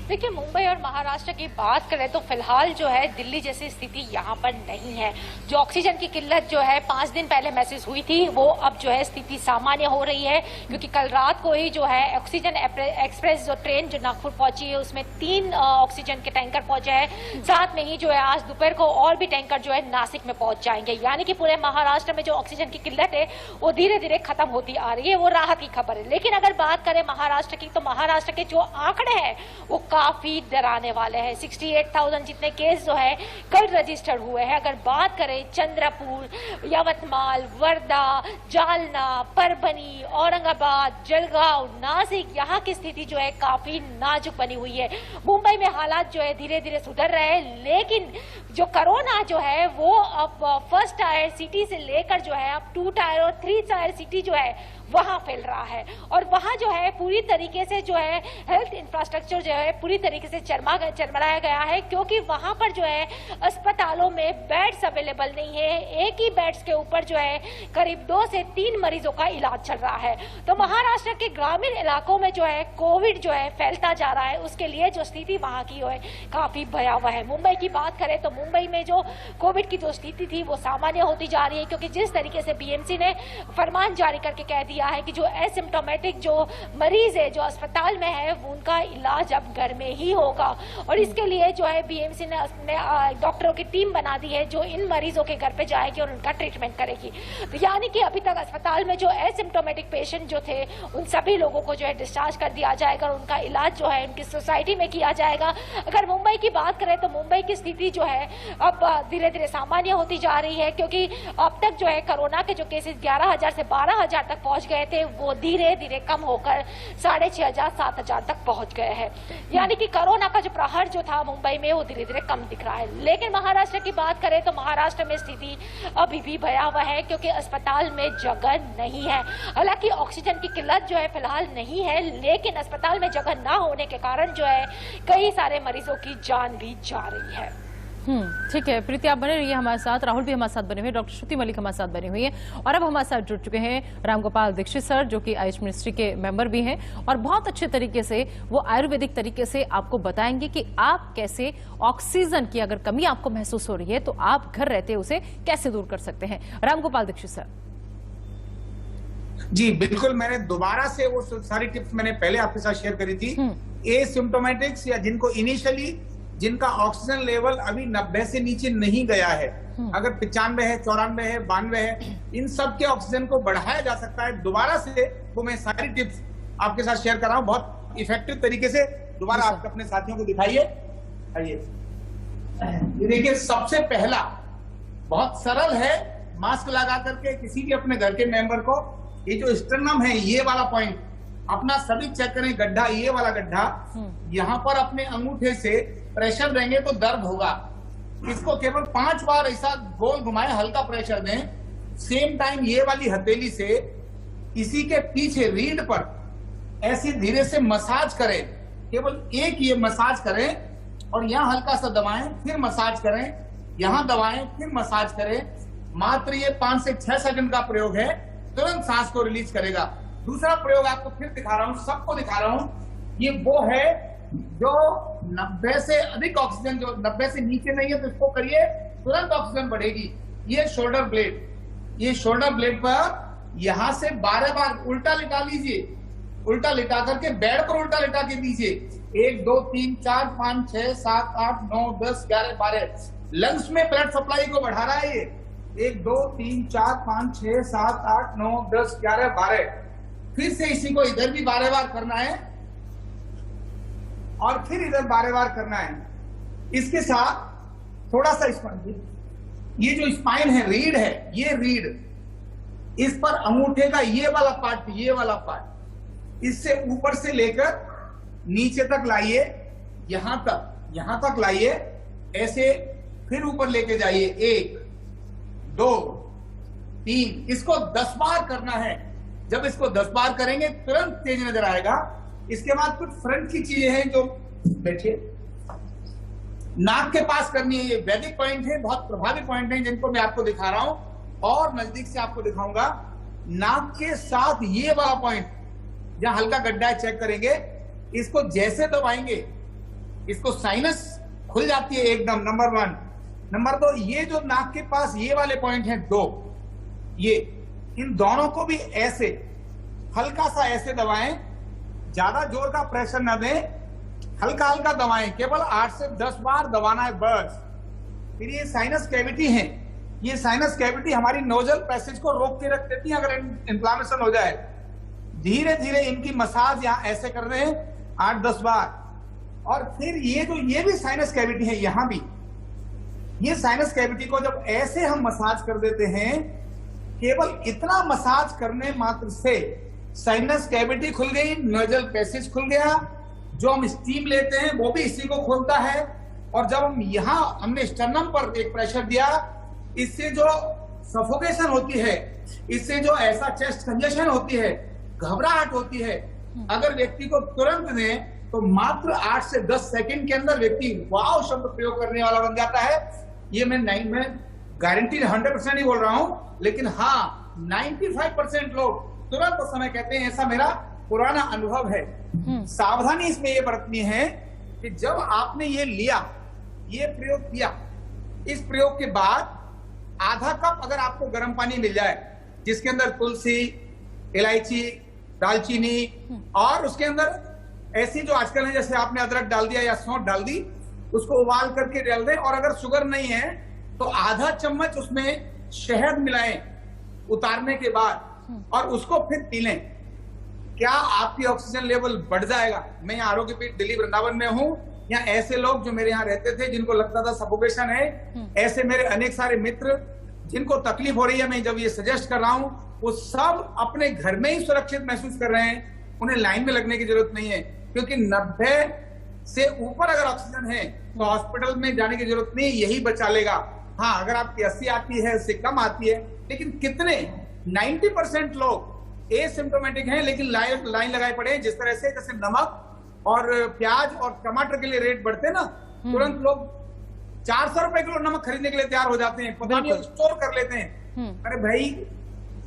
देखिए, मुंबई और महाराष्ट्र की बात करें तो फिलहाल जो है दिल्ली जैसी स्थिति यहाँ पर नहीं है। जो ऑक्सीजन की किल्लत जो है 5 दिन पहले महसूस हुई थी, वो अब जो है स्थिति सामान्य हो रही है, क्योंकि कल रात को ही जो है ऑक्सीजन एक्सप्रेस जो ट्रेन जो नागपुर पहुंची है उसमें 3 ऑक्सीजन के टैंकर पहुंचे हैं। साथ में ही जो है आज दोपहर को और भी टैंकर जो है नासिक में पहुंच जाएंगे। यानी कि पूरे महाराष्ट्र में जो ऑक्सीजन की किल्लत है वो धीरे धीरे खत्म होती आ रही है। वो राहत की खबर है। लेकिन अगर बात करें महाराष्ट्र की, तो महाराष्ट्र के जो आंकड़े हैं वो काफी डराने वाले हैं। 68,000 जितने केस जो है कल रजिस्टर्ड हुए हैं। अगर बात करें चंद्रपुर, यवतमाल, वर्धा, जालना, परभनी, औरंगाबाद, जलगांव, नासिक, यहाँ की स्थिति जो है काफी नाजुक बनी हुई है। मुंबई में हालात जो है धीरे धीरे सुधर रहे हैं, लेकिन जो कोरोना जो है वो अब फर्स्ट टायर सिटी से लेकर जो है अब 2 टायर और 3 टायर सिटी जो है वहां फैल रहा है। और वहां जो है पूरी तरीके से जो है हेल्थ इंफ्रास्ट्रक्चर जो है पूरी तरीके से चरमराया गया है, क्योंकि वहां पर जो है अस्पतालों में बेड्स अवेलेबल नहीं है। एक ही बेड्स के ऊपर जो है करीब 2 से 3 मरीजों का इलाज चल रहा है। तो महाराष्ट्र के ग्रामीण इलाकों में जो है कोविड जो है फैलता जा रहा है, उसके लिए जो स्थिति वहां की है काफी भयावह है। मुंबई की बात करें तो मुंबई में जो कोविड की जो स्थिति थी वो सामान्य होती जा रही है, क्योंकि जिस तरीके से बीएमसी ने फरमान जारी करके कह दिया है कि जो एसिम्प्टोमेटिक जो मरीज है जो अस्पताल में है उनका इलाज अब घर में ही होगा। और इसके लिए जो है बीएमसी ने डॉक्टरों की टीम बना दी है जो इन मरीजों के घर पे जाएगी और उनका ट्रीटमेंट करेगी। तो यानी कि अभी तक अस्पताल में जो एसिम्प्टोमेटिक पेशेंट जो थे उन सभी लोगों को जो है डिस्चार्ज कर दिया जाएगा और उनका इलाज जो है उनकी सोसाइटी में किया जाएगा। अगर मुंबई की बात करें तो मुंबई की स्थिति जो है अब धीरे धीरे सामान्य होती जा रही है, क्योंकि अब तक जो है कोरोना के जो केसेस 11,000 से 12,000 तक पहुंच गए थे वो धीरे धीरे कम होकर 6,500 7,000 तक पहुंच गए हैं। यानी कि कोरोना का जो प्रहर जो था मुंबई में वो धीरे धीरे कम दिख रहा है। लेकिन महाराष्ट्र की बात करें तो महाराष्ट्र में स्थिति अभी भी भयावह है, क्योंकि अस्पताल में जगह नहीं है। हालांकि ऑक्सीजन की किल्लत जो है फिलहाल नहीं है, लेकिन अस्पताल में जगह ना होने के कारण जो है कई सारे मरीजों की जान भी जा रही है। ठीक है प्रीति, आप बने रहिए हमारे साथ। राहुल भी हमारे साथ बने हुए, डॉक्टर श्रुति मलिक हमारे साथ बनी हुई है, और अब हमारे साथ जुड़ चुके हैं रामगोपाल दीक्षित सर, जो कि आयुष मिनिस्ट्री के मेंबर भी हैं, और बहुत अच्छे तरीके से वो आयुर्वेदिक तरीके से आपको बताएंगे कि आप कैसे ऑक्सीजन की अगर कमी आपको महसूस हो रही है तो आप घर रहते उसे कैसे दूर कर सकते हैं। रामगोपाल दीक्षित सर। जी बिल्कुल, मैंने दोबारा से वो सारी टिप्स मैंने पहले आपके साथ शेयर करी थी। एसिम्प्टोमेटिक्स या जिनको इनिशियली जिनका ऑक्सीजन लेवल अभी 90 से नीचे नहीं गया है, अगर 95 है, 94 है, 92 है, इन सब के ऑक्सीजन को बढ़ाया जा सकता है। दोबारा से वो मैं सारी टिप्स आपके साथ शेयर कर रहा हूँ बहुत इफेक्टिव तरीके से। दोबारा आप अपने साथियों को दिखाइए। आइए, ये देखिए, सबसे पहला बहुत सरल है, मास्क लगा करके किसी भी अपने घर के मेंबर को ये जो स्टर्नम है ये वाला पॉइंट अपना सभी चेक करें, गड्ढा ये वाला गड्ढा, यहाँ पर अपने अंगूठे से प्रेशर देंगे तो दर्द होगा। इसको केवल 5 बार ऐसा गोल घुमाएं, हल्का प्रेशर दें। सेम टाइम ये वाली हथेली से इसी के पीछे रीढ़ पर ऐसे धीरे से मसाज करें, केवल एक ये मसाज करें और यहाँ हल्का सा दबाएं, फिर मसाज करें, यहाँ दबाएं, फिर मसाज करें। मात्र ये 5 से 6 सेकंड का प्रयोग है, तुरंत सांस को रिलीज करेगा। दूसरा प्रयोग आपको फिर दिखा रहा हूं, सबको दिखा रहा हूं। ये वो है जो 90 से अधिक ऑक्सीजन, जो 90 से नीचे नहीं है तो इसको करिए, तुरंत ऑक्सीजन बढ़ेगी। ये शोल्डर ब्लेड, ये शोल्डर ब्लेड पर यहां से 12 बार उल्टा लिटा लीजिए, उल्टा लिटा करके बेड पर उल्टा लिटा के दीजिए। 1 2 3 4 5 6 7 8 9 10 11 12 लंग्स में ब्लड सप्लाई को बढ़ा रहा है ये। 1 2 3 4 5 6 7 8 9 10 11 12। फिर से इसी को इधर भी 12 बार करना है और फिर इधर 12 बार करना है। इसके साथ थोड़ा सा स्पाइन, ये जो स्पाइन है, रीढ़ है, ये रीढ़, इस पर अंगूठे का ये वाला पार्ट, ये वाला पार्ट, इससे ऊपर से लेकर नीचे तक लाइए, यहां तक लाइए, ऐसे फिर ऊपर लेके जाइए। 1 2 3, इसको 10 बार करना है। जब इसको 10 बार करेंगे तुरंत तेज नजर आएगा। इसके बाद कुछ फ्रंट की चीजें हैं जो बैठिए, नाक के पास करनी है। ये वैदिक पॉइंट है, बहुत प्रभावी पॉइंट है जिनको मैं आपको दिखा रहा हूं और नजदीक से आपको दिखाऊंगा। नाक के साथ ये वाला पॉइंट जहां हल्का गड्ढा है, चेक करेंगे। इसको जैसे दबाएंगे इसको साइनस खुल जाती है एकदम, नंबर 1। नंबर 2, ये जो नाक के पास ये वाले पॉइंट हैं 2, ये इन दोनों को भी ऐसे हल्का सा ऐसे दबाएं, ज्यादा जोर का प्रेशर न दें, हल्का हल्का दबाएं, केवल 8 से 10 बार दबाना है बस। फिर ये साइनस कैविटी है, ये साइनस कैविटी हमारी नोजल पैसेज को रोक के रख देती है अगर इन्फ्लामेशन हो जाए। धीरे धीरे इनकी मसाज यहां ऐसे कर रहे हैं 8-10 बार। और फिर ये भी साइनस कैविटी है, यहां भी ये साइनस कैविटी को जब ऐसे हम मसाज कर देते हैं, केवल इतना मसाज करने मात्र से साइनस कैविटी खुल गई, नोजल पैसेज खुल गया। जो हम स्टीम लेते हैं वो भी इसी को खोलता है। और जब हम यहां हमने स्टर्नम पर एक प्रेशर दिया, इससे जो सफोकेशन होती है, इससे जो ऐसा चेस्ट कंजेशन होती है, घबराहट होती है, अगर व्यक्ति को तुरंत दें तो मात्र 8 से 10 सेकंड के अंदर व्यक्ति वाव शब्द प्रयोग करने वाला बन जाता है। ये मैं गारंटी 100% नहीं बोल रहा हूं, लेकिन हाँ 95% लोग तुरंत उस समय कहते हैं। ऐसा मेरा पुराना अनुभव है। सावधानी इसमें ये बरतनी है कि जब आपने ये लिया, ये प्रयोग किया, इस प्रयोग के बाद आधा कप अगर आपको गर्म पानी मिल जाए जिसके अंदर तुलसी, इलायची, दालचीनी और उसके अंदर ऐसी जो आजकल है, जैसे आपने अदरक डाल दिया या सौंठ डाल दी, उसको उबाल करके डाल दें। और अगर शुगर नहीं है तो आधा चम्मच उसमें शहद मिलाएं उतारने के बाद और उसको फिर पी लें। क्या आपकी ऑक्सीजन लेवल बढ़ जाएगा। मैं यहाँ आरोग्य पीठ दिल्ली वृंदावन में हूँ। यहाँ ऐसे लोग जो मेरे यहाँ रहते थे जिनको लगता था सफोकेशन है, ऐसे मेरे अनेक सारे मित्र जिनको तकलीफ हो रही है, मैं जब ये सजेस्ट कर रहा हूँ, वो सब अपने घर में ही सुरक्षित महसूस कर रहे हैं। उन्हें लाइन में लगने की जरूरत नहीं है, क्योंकि 90 से ऊपर अगर ऑक्सीजन है तो हॉस्पिटल में जाने की जरूरत नहीं, यही बचा लेगा। हाँ, अगर आपकी 80 आती है, उससे कम आती है, लेकिन कितने 90% लोग एसिम्प्टोमेटिक हैं लेकिन लाइन लगाए पड़े हैं। जिस तरह से जैसे नमक और प्याज और टमाटर के लिए रेट बढ़ते ना, तुरंत लोग 400 रुपए किलो नमक खरीदने के लिए तैयार हो जाते हैं, पता नहीं स्टोर कर लेते हैं। अरे भाई,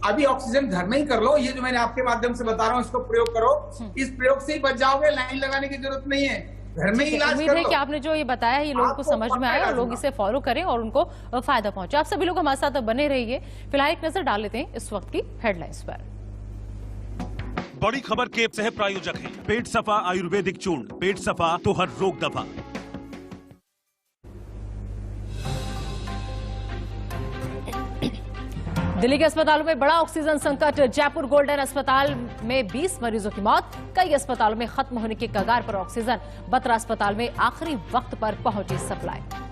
अभी ऑक्सीजन घर में ही कर लो। ये जो मैंने आपके माध्यम से बता रहा हूँ, इसको प्रयोग करो। इस प्रयोग से ही बच जाओगे, लाइन लगाने की जरूरत नहीं है, घर में ही इलाज उम्मीद है कि आपने जो ये बताया ये लोगों को समझ में आया और लोग इसे फॉलो करें और उनको फायदा पहुंचे। आप सभी लोग हमारे साथ बने रहिए। फिलहाल एक नजर डाल लेते हैं इस वक्त की हेडलाइंस पर। बड़ी खबर के सह प्रायोजक हैं पेट सफा आयुर्वेदिक चूर्ण। पेट सफा तो हर रोग दफा। दिल्ली के अस्पतालों में बड़ा ऑक्सीजन संकट। जयपुर गोल्डन अस्पताल में 20 मरीजों की मौत। कई अस्पतालों में खत्म होने की कगार पर ऑक्सीजन। बत्रा अस्पताल में आखिरी वक्त पर पहुंची सप्लाई।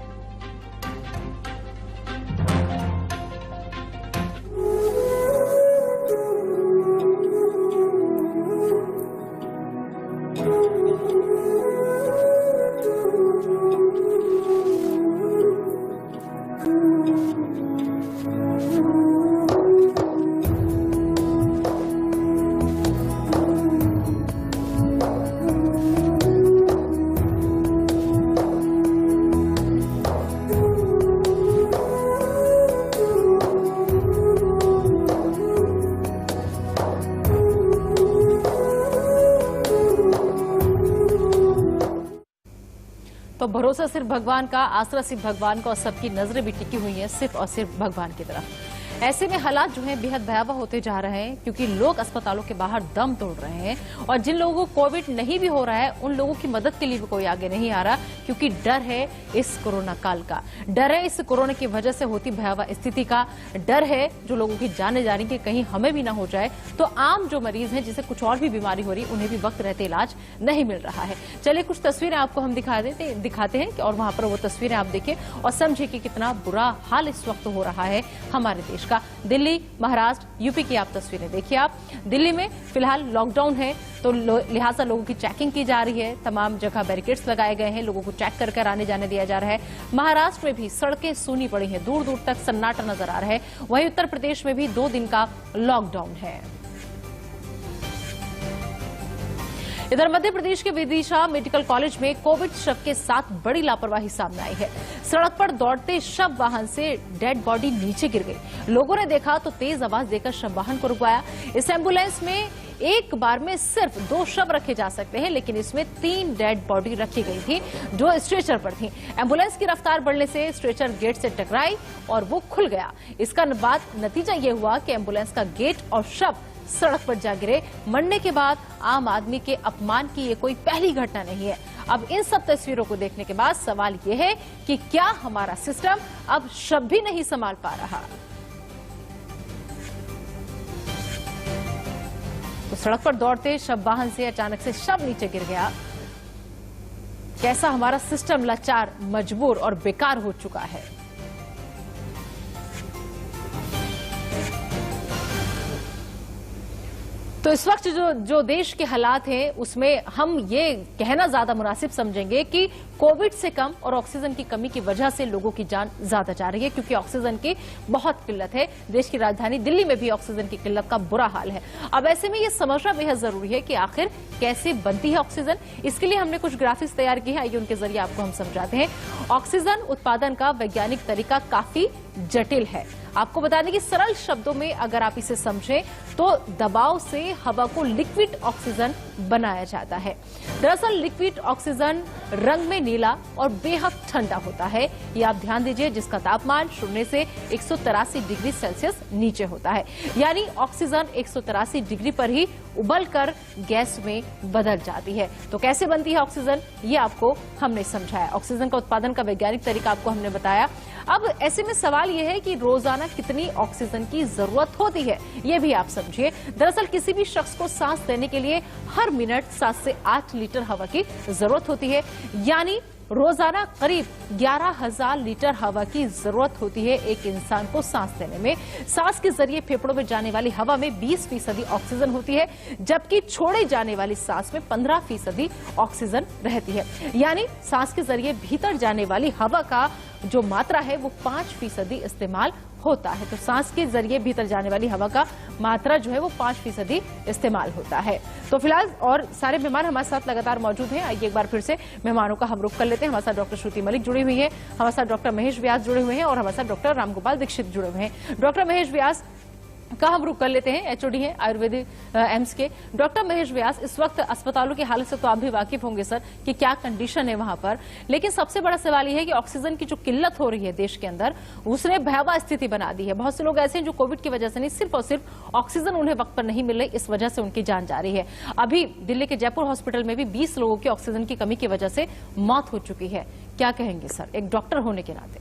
तो भरोसा सिर्फ भगवान का, आसरा सिर्फ भगवान का और सबकी नजरें भी टिकी हुई हैं सिर्फ और सिर्फ भगवान की तरफ। ऐसे में हालात जो हैं बेहद भयावह होते जा रहे हैं, क्योंकि लोग अस्पतालों के बाहर दम तोड़ रहे हैं और जिन लोगों को कोविड नहीं भी हो रहा है उन लोगों की मदद के लिए भी कोई आगे नहीं आ रहा, क्योंकि डर है इस कोरोना काल का, डर है इस कोरोना की वजह से होती भयावह स्थिति का, डर है जो लोगों की जाने जा रही कि कहीं हमें भी ना हो जाए। तो आम जो मरीज हैं जिसे कुछ और भी बीमारी हो रही उन्हें भी वक्त रहते इलाज नहीं मिल रहा है। चलिए कुछ तस्वीरें आपको हम दिखाते हैं और वहां पर वो तस्वीरें आप देखिए और समझिए कि कितना बुरा हाल इस वक्त हो रहा है हमारे देश का। दिल्ली, महाराष्ट्र, यूपी की आप तस्वीरें देखिए। आप दिल्ली में फिलहाल लॉकडाउन है तो लिहाजा लोगों की चेकिंग की जा रही है, तमाम जगह बैरिकेड्स लगाए गए हैं, लोगों को चेक कर आने जाने दिया जा रहा है। महाराष्ट्र में भी सड़कें सूनी पड़ी हैं, दूर दूर तक सन्नाटा नजर आ रहा है। वहीं उत्तर प्रदेश में भी 2 दिन का लॉकडाउन है। इधर मध्य प्रदेश के विदिशा मेडिकल कॉलेज में कोविड शव के साथ बड़ी लापरवाही सामने आई है। सड़क पर दौड़ते शव वाहन से डेड बॉडी नीचे गिर गई। लोगों ने देखा तो तेज आवाज देकर शव वाहन को रुकवाया। इस एम्बुलेंस में एक बार में सिर्फ 2 शव रखे जा सकते हैं, लेकिन इसमें 3 डेड बॉडी रखी गई थी जो स्ट्रेचर पर थी। एम्बुलेंस की रफ्तार बढ़ने से स्ट्रेचर गेट से टकराई और वो खुल गया। इसका बाद नतीजा ये हुआ कि एम्बुलेंस का गेट और शव सड़क पर जा गिरे। मरने के बाद आम आदमी के अपमान की ये कोई पहली घटना नहीं है। अब इन सब तस्वीरों को देखने के बाद सवाल ये है कि क्या हमारा सिस्टम अब शव भी नहीं संभाल पा रहा? तो सड़क पर दौड़ते शव वाहन से अचानक से शव नीचे गिर गया। कैसा हमारा सिस्टम लाचार, मजबूर और बेकार हो चुका है। तो इस वक्त जो देश के हालात हैं उसमें हम ये कहना ज्यादा मुनासिब समझेंगे कि कोविड से कम और ऑक्सीजन की कमी की वजह से लोगों की जान ज्यादा जा रही है, क्योंकि ऑक्सीजन की बहुत किल्लत है। देश की राजधानी दिल्ली में भी ऑक्सीजन की किल्लत का बुरा हाल है। अब ऐसे में ये समझना बेहद जरूरी है कि आखिर कैसे बनती है ऑक्सीजन। इसके लिए हमने कुछ ग्राफिक्स तैयार किए हैं, आइए उनके जरिए आपको हम समझाते हैं। ऑक्सीजन उत्पादन का वैज्ञानिक तरीका काफी जटिल है। आपको बताने की सरल शब्दों में अगर आप इसे समझें तो दबाव से हवा को लिक्विड ऑक्सीजन बनाया जाता है। दरअसल लिक्विड ऑक्सीजन रंग में नीला और बेहद ठंडा होता है। ये आप ध्यान दीजिए, जिसका तापमान 0 से 183 डिग्री सेल्सियस नीचे होता है। यानी ऑक्सीजन 183 डिग्री पर ही उबलकर गैस में बदल जाती है। तो कैसे बनती है ऑक्सीजन, ये आपको हमने समझाया। ऑक्सीजन का उत्पादन का वैज्ञानिक तरीका आपको हमने बताया। अब ऐसे में सवाल यह है कि रोजाना कितनी ऑक्सीजन की जरूरत होती है, ये भी आप समझिए। दरअसल किसी भी शख्स को सांस लेने के लिए हर मिनट 7 से 8 लीटर हवा की जरूरत होती है। यानी रोजाना करीब 11,000 लीटर हवा की जरूरत होती है एक इंसान को सांस लेने में। सांस के जरिए फेफड़ों में जाने वाली हवा में 20% ऑक्सीजन होती है, जबकि छोड़े जाने वाली सांस में 15% ऑक्सीजन रहती है। यानी सांस के जरिए भीतर जाने वाली हवा का जो मात्रा है वो 5% इस्तेमाल होता है। तो सांस के जरिए भीतर जाने वाली हवा का मात्रा जो है वो 5% इस्तेमाल होता है। तो फिलहाल और सारे मेहमान हमारे साथ लगातार मौजूद हैं। आइए एक बार फिर से मेहमानों का हम रुख कर लेते हैं। हमारे साथ डॉक्टर श्रुति मलिक जुड़ी हुई है, हमारे साथ डॉक्टर महेश व्यास जुड़े हुए हैं और हमारे साथ डॉक्टर रामगोपाल दीक्षित जुड़े हुए हैं। डॉक्टर महेश व्यास का हम रुख कर लेते हैं, एचओडी हैं आयुर्वेदिक एम्स के। डॉक्टर महेश व्यास, इस वक्त अस्पतालों की हालत से तो आप भी वाकिफ होंगे सर कि क्या कंडीशन है वहां पर, लेकिन सबसे बड़ा सवाल यह है कि ऑक्सीजन की जो किल्लत हो रही है देश के अंदर, उसने भयावह स्थिति बना दी है। बहुत से लोग ऐसे हैं जो कोविड की वजह से नहीं, सिर्फ और सिर्फ ऑक्सीजन उन्हें वक्त पर नहीं मिल रही, इस वजह से उनकी जान जा रही है। अभी दिल्ली के जयपुर हॉस्पिटल में भी 20 लोगों की ऑक्सीजन की कमी की वजह से मौत हो चुकी है। क्या कहेंगे सर एक डॉक्टर होने के नाते?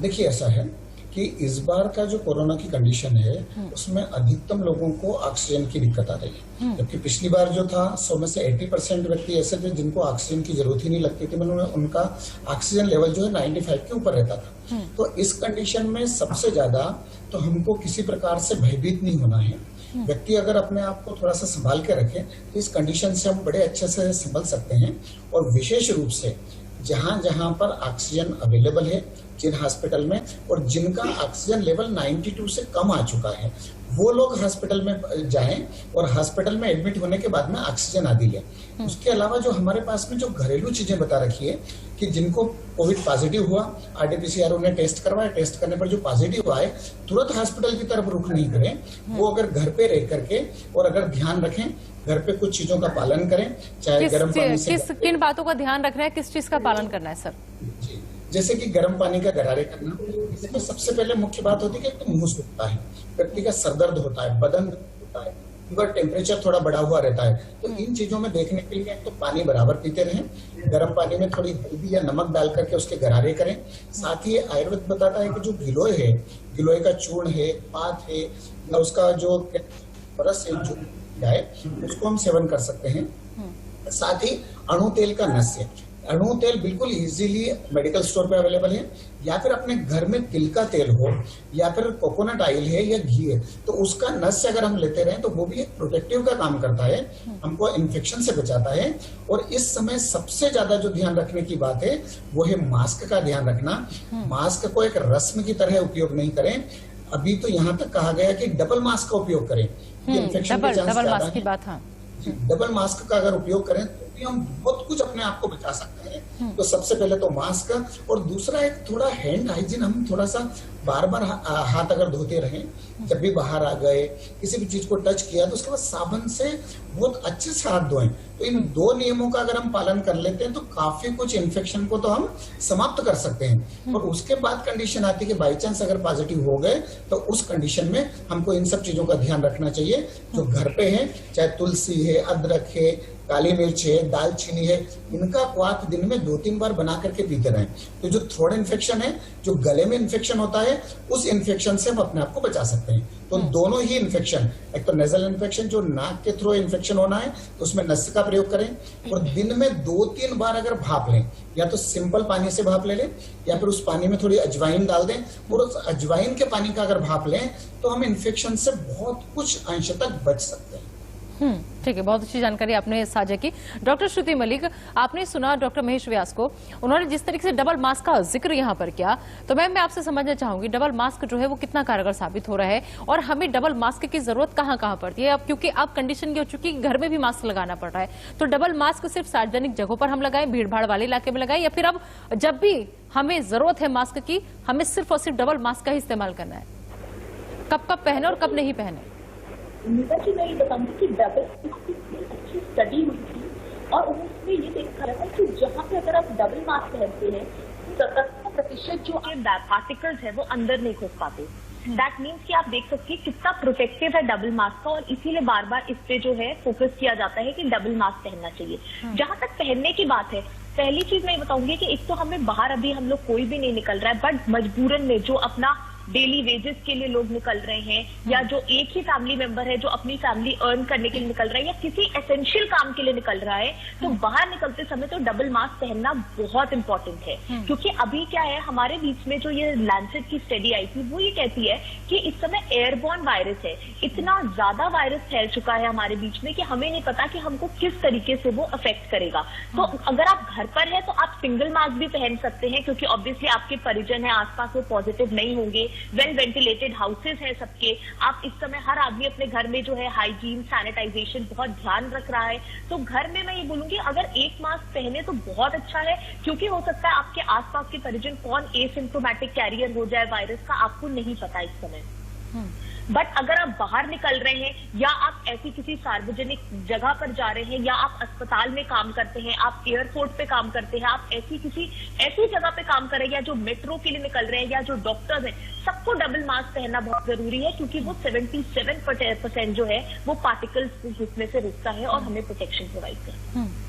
देखिए, ऐसा है कि इस बार का जो कोरोना की कंडीशन है उसमें अधिकतम लोगों को ऑक्सीजन की दिक्कत आ रही है। जबकि पिछली बार जो था 100 में से 80% व्यक्ति ऐसे थे जिनको ऑक्सीजन की जरूरत ही नहीं लगती थी, मतलब उनका ऑक्सीजन लेवल जो है 95 के ऊपर रहता था। तो इस कंडीशन में सबसे ज्यादा तो हमको किसी प्रकार से भयभीत नहीं होना है। व्यक्ति अगर अपने आप को थोड़ा सा संभाल के रखे तो इस कंडीशन से हम बड़े अच्छे से संभल सकते हैं। और विशेष रूप से जहां जहां पर ऑक्सीजन अवेलेबल है जिन हॉस्पिटल में, और जिनका ऑक्सीजन लेवल 92 से कम आ चुका है, वो लोग हॉस्पिटल में जाएं और हॉस्पिटल में एडमिट होने के बाद में ऑक्सीजन आदि लें। उसके अलावा जो हमारे पास में जो घरेलू चीजें बता रखी है कि जिनको कोविड पॉजिटिव हुआ, RT-PCR उन्हें टेस्ट करवाए, टेस्ट करने पर जो पॉजिटिव आए तुरंत हॉस्पिटल की तरफ रुख नहीं करें, वो अगर घर पे रह करके और अगर ध्यान रखें, घर पे कुछ चीजों का पालन करें, चाहे गर्म पानी से। किन बातों का ध्यान रखना है, किस चीज का पालन करना है सर? जी, जैसे कि गर्म पानी का गरारे करना। इसमें सबसे पहले मुख्य बात होती है कि मुंह सूखता है, व्यक्ति का सरदर्द होता है, बदन होता है, फीवर टेम्परेचर थोड़ा बढ़ा हुआ रहता है। तो इन चीजों में देखने के लिए तो पानी बराबर पीते रहें, गर्म पानी में थोड़ी हल्दी या नमक डाल करके उसके गरारे करें। साथ ही आयुर्वेद बताता है कि जो गिलोय है, गिलोय का चूर्ण है, पात है, या उसका जो रस है जो है उसको हम सेवन कर सकते हैं। साथ ही अणु तेल का नस्य, अणु तेल बिल्कुल इजीली मेडिकल स्टोर पे अवेलेबल है, या फिर अपने घर में तिल का तेल हो या फिर कोकोनट ऑयल है या घी है, तो उसका नस्य अगर हम लेते रहें तो वो भी एक प्रोटेक्टिव का काम करता है, हमको इन्फेक्शन से बचाता है। और इस समय सबसे ज्यादा जो ध्यान रखने की बात है वो है मास्क का ध्यान रखना। मास्क को एक रस्म की तरह उपयोग नहीं करें। अभी तो यहाँ तक कहा गया कि डबल मास्क का उपयोग करें, इन्फेक्शन के चांस डबल ज्यादा मास्क की है। बात, हाँ। डबल मास्क का अगर उपयोग करें तो भी हम बहुत कुछ अपने आप को बचा सकते हैं। तो सबसे पहले तो मास्क, और दूसरा एक थोड़ा हैंड हाइजीन, हम थोड़ा सा बार बार हाथ अगर धोते रहें, जब भी बाहर आ गए किसी भी चीज को टच किया तो उसके बाद साबुन से बहुत अच्छे से हाथ धोएं। तो इन दो नियमों का अगर हम पालन कर लेते हैं तो काफी कुछ इन्फेक्शन को तो हम समाप्त कर सकते हैं। और उसके बाद कंडीशन आती है कि बाई चांस अगर पॉजिटिव हो गए तो उस कंडीशन में हमको इन सब चीजों का ध्यान रखना चाहिए जो घर पे है, चाहे तुलसी है, अदरक है, काली मिर्च है, दालचीनी है, इनका क्वाथ दिन में 2-3 बार बना करके पीते रहें। तो जो थ्रोट इन्फेक्शन है, जो गले में इन्फेक्शन होता है, उस इन्फेक्शन से हम अपने आप को बचा सकते हैं। तो दोनों ही इन्फेक्शन, एक तो नेजल इन्फेक्शन जो नाक के थ्रू इन्फेक्शन होना है तो उसमें नस्य का प्रयोग करें, और दिन में 2-3 बार अगर भाप लें, या तो सिंपल पानी से भाप ले लें या फिर उस पानी में थोड़ी अजवाइन डाल दें, और उस अजवाइन के पानी का अगर भाप लें तो हम इन्फेक्शन से बहुत कुछ अंश तक बच सकते हैं। ठीक है, बहुत अच्छी जानकारी आपने साझा की। डॉक्टर श्रुति मलिक, आपने सुना डॉक्टर महेश व्यास को, उन्होंने जिस तरीके से डबल मास्क का जिक्र यहाँ पर किया, तो मैं आपसे समझना चाहूंगी डबल मास्क जो है वो कितना कारगर साबित हो रहा है, और हमें डबल मास्क की जरूरत कहाँ कहाँ पड़ती है अब, क्योंकि अब कंडीशन ये हो चुकी है घर में भी मास्क लगाना पड़ रहा है। तो डबल मास्क सिर्फ सार्वजनिक जगहों पर हम लगाएं, भीड़ भाड़ वाले इलाके में लगाएं, या फिर अब जब भी हमें जरूरत है मास्क की, हमें सिर्फ और सिर्फ डबल मास्क का ही इस्तेमाल करना है? कब कब पहने और कब नहीं पहने? नीता जी, मैं ये बताऊंगी कि डबल की अच्छी स्टडी हुई थी और उसमें ये देखा गया था कि जहाँ पे अगर आप डबल मास्क पहनते हैं 70% जो पार्टिकल्स है वो अंदर नहीं घुस पाते। दैट मीन्स कि आप देख सकते हैं कितना प्रोटेक्टिव है डबल मास्क का, और इसीलिए बार बार इस पे जो है फोकस किया जाता है कि डबल मास्क पहनना चाहिए। जहां तक पहनने की बात है, पहली चीज मैं बताऊंगी कि एक तो हमें बाहर अभी हम लोग कोई भी नहीं निकल रहा है, बट मजबूरन में जो अपना डेली वेजेस के लिए लोग निकल रहे हैं, या जो एक ही फैमिली मेंबर है जो अपनी फैमिली अर्न करने के लिए निकल रहा है, या किसी एसेंशियल काम के लिए निकल रहा है, तो बाहर निकलते समय तो डबल मास्क पहनना बहुत इंपॉर्टेंट है। क्योंकि अभी क्या है, हमारे बीच में जो ये लैंसेट की स्टडी आई थी वो ये कहती है कि इस समय एयरबॉर्न वायरस है, इतना ज्यादा वायरस फैल चुका है हमारे बीच में कि हमें नहीं पता कि हमको किस तरीके से वो अफेक्ट करेगा। तो अगर आप घर पर है तो आप सिंगल मास्क भी पहन सकते हैं, क्योंकि ऑब्वियसली आपके परिजन है आसपास, वो पॉजिटिव नहीं होंगे। वेल वेंटिलेटेड हाउसेस हैं सबके, आप इस समय हर आदमी अपने घर में जो है हाइजीन सैनिटाइजेशन बहुत ध्यान रख रहा है। तो घर में मैं ये बोलूंगी अगर एक मास्क पहने तो बहुत अच्छा है, क्योंकि हो सकता है आपके आसपास के परिजन कौन एसिम्प्टोमेटिक कैरियर हो जाए वायरस का, आपको नहीं पता इस समय। बट अगर आप बाहर निकल रहे हैं, या आप ऐसी किसी सार्वजनिक जगह पर जा रहे हैं, या आप अस्पताल में काम करते हैं, आप एयरपोर्ट पे काम करते हैं, आप ऐसी जगह पे काम कर रहे हैं, या जो मेट्रो के लिए निकल रहे हैं, या जो डॉक्टर्स हैं, सबको डबल मास्क पहनना बहुत जरूरी है, क्योंकि वो 77% जो है वो पार्टिकल्स घुसने से रुकता है और हमें प्रोटेक्शन प्रोवाइड करता है।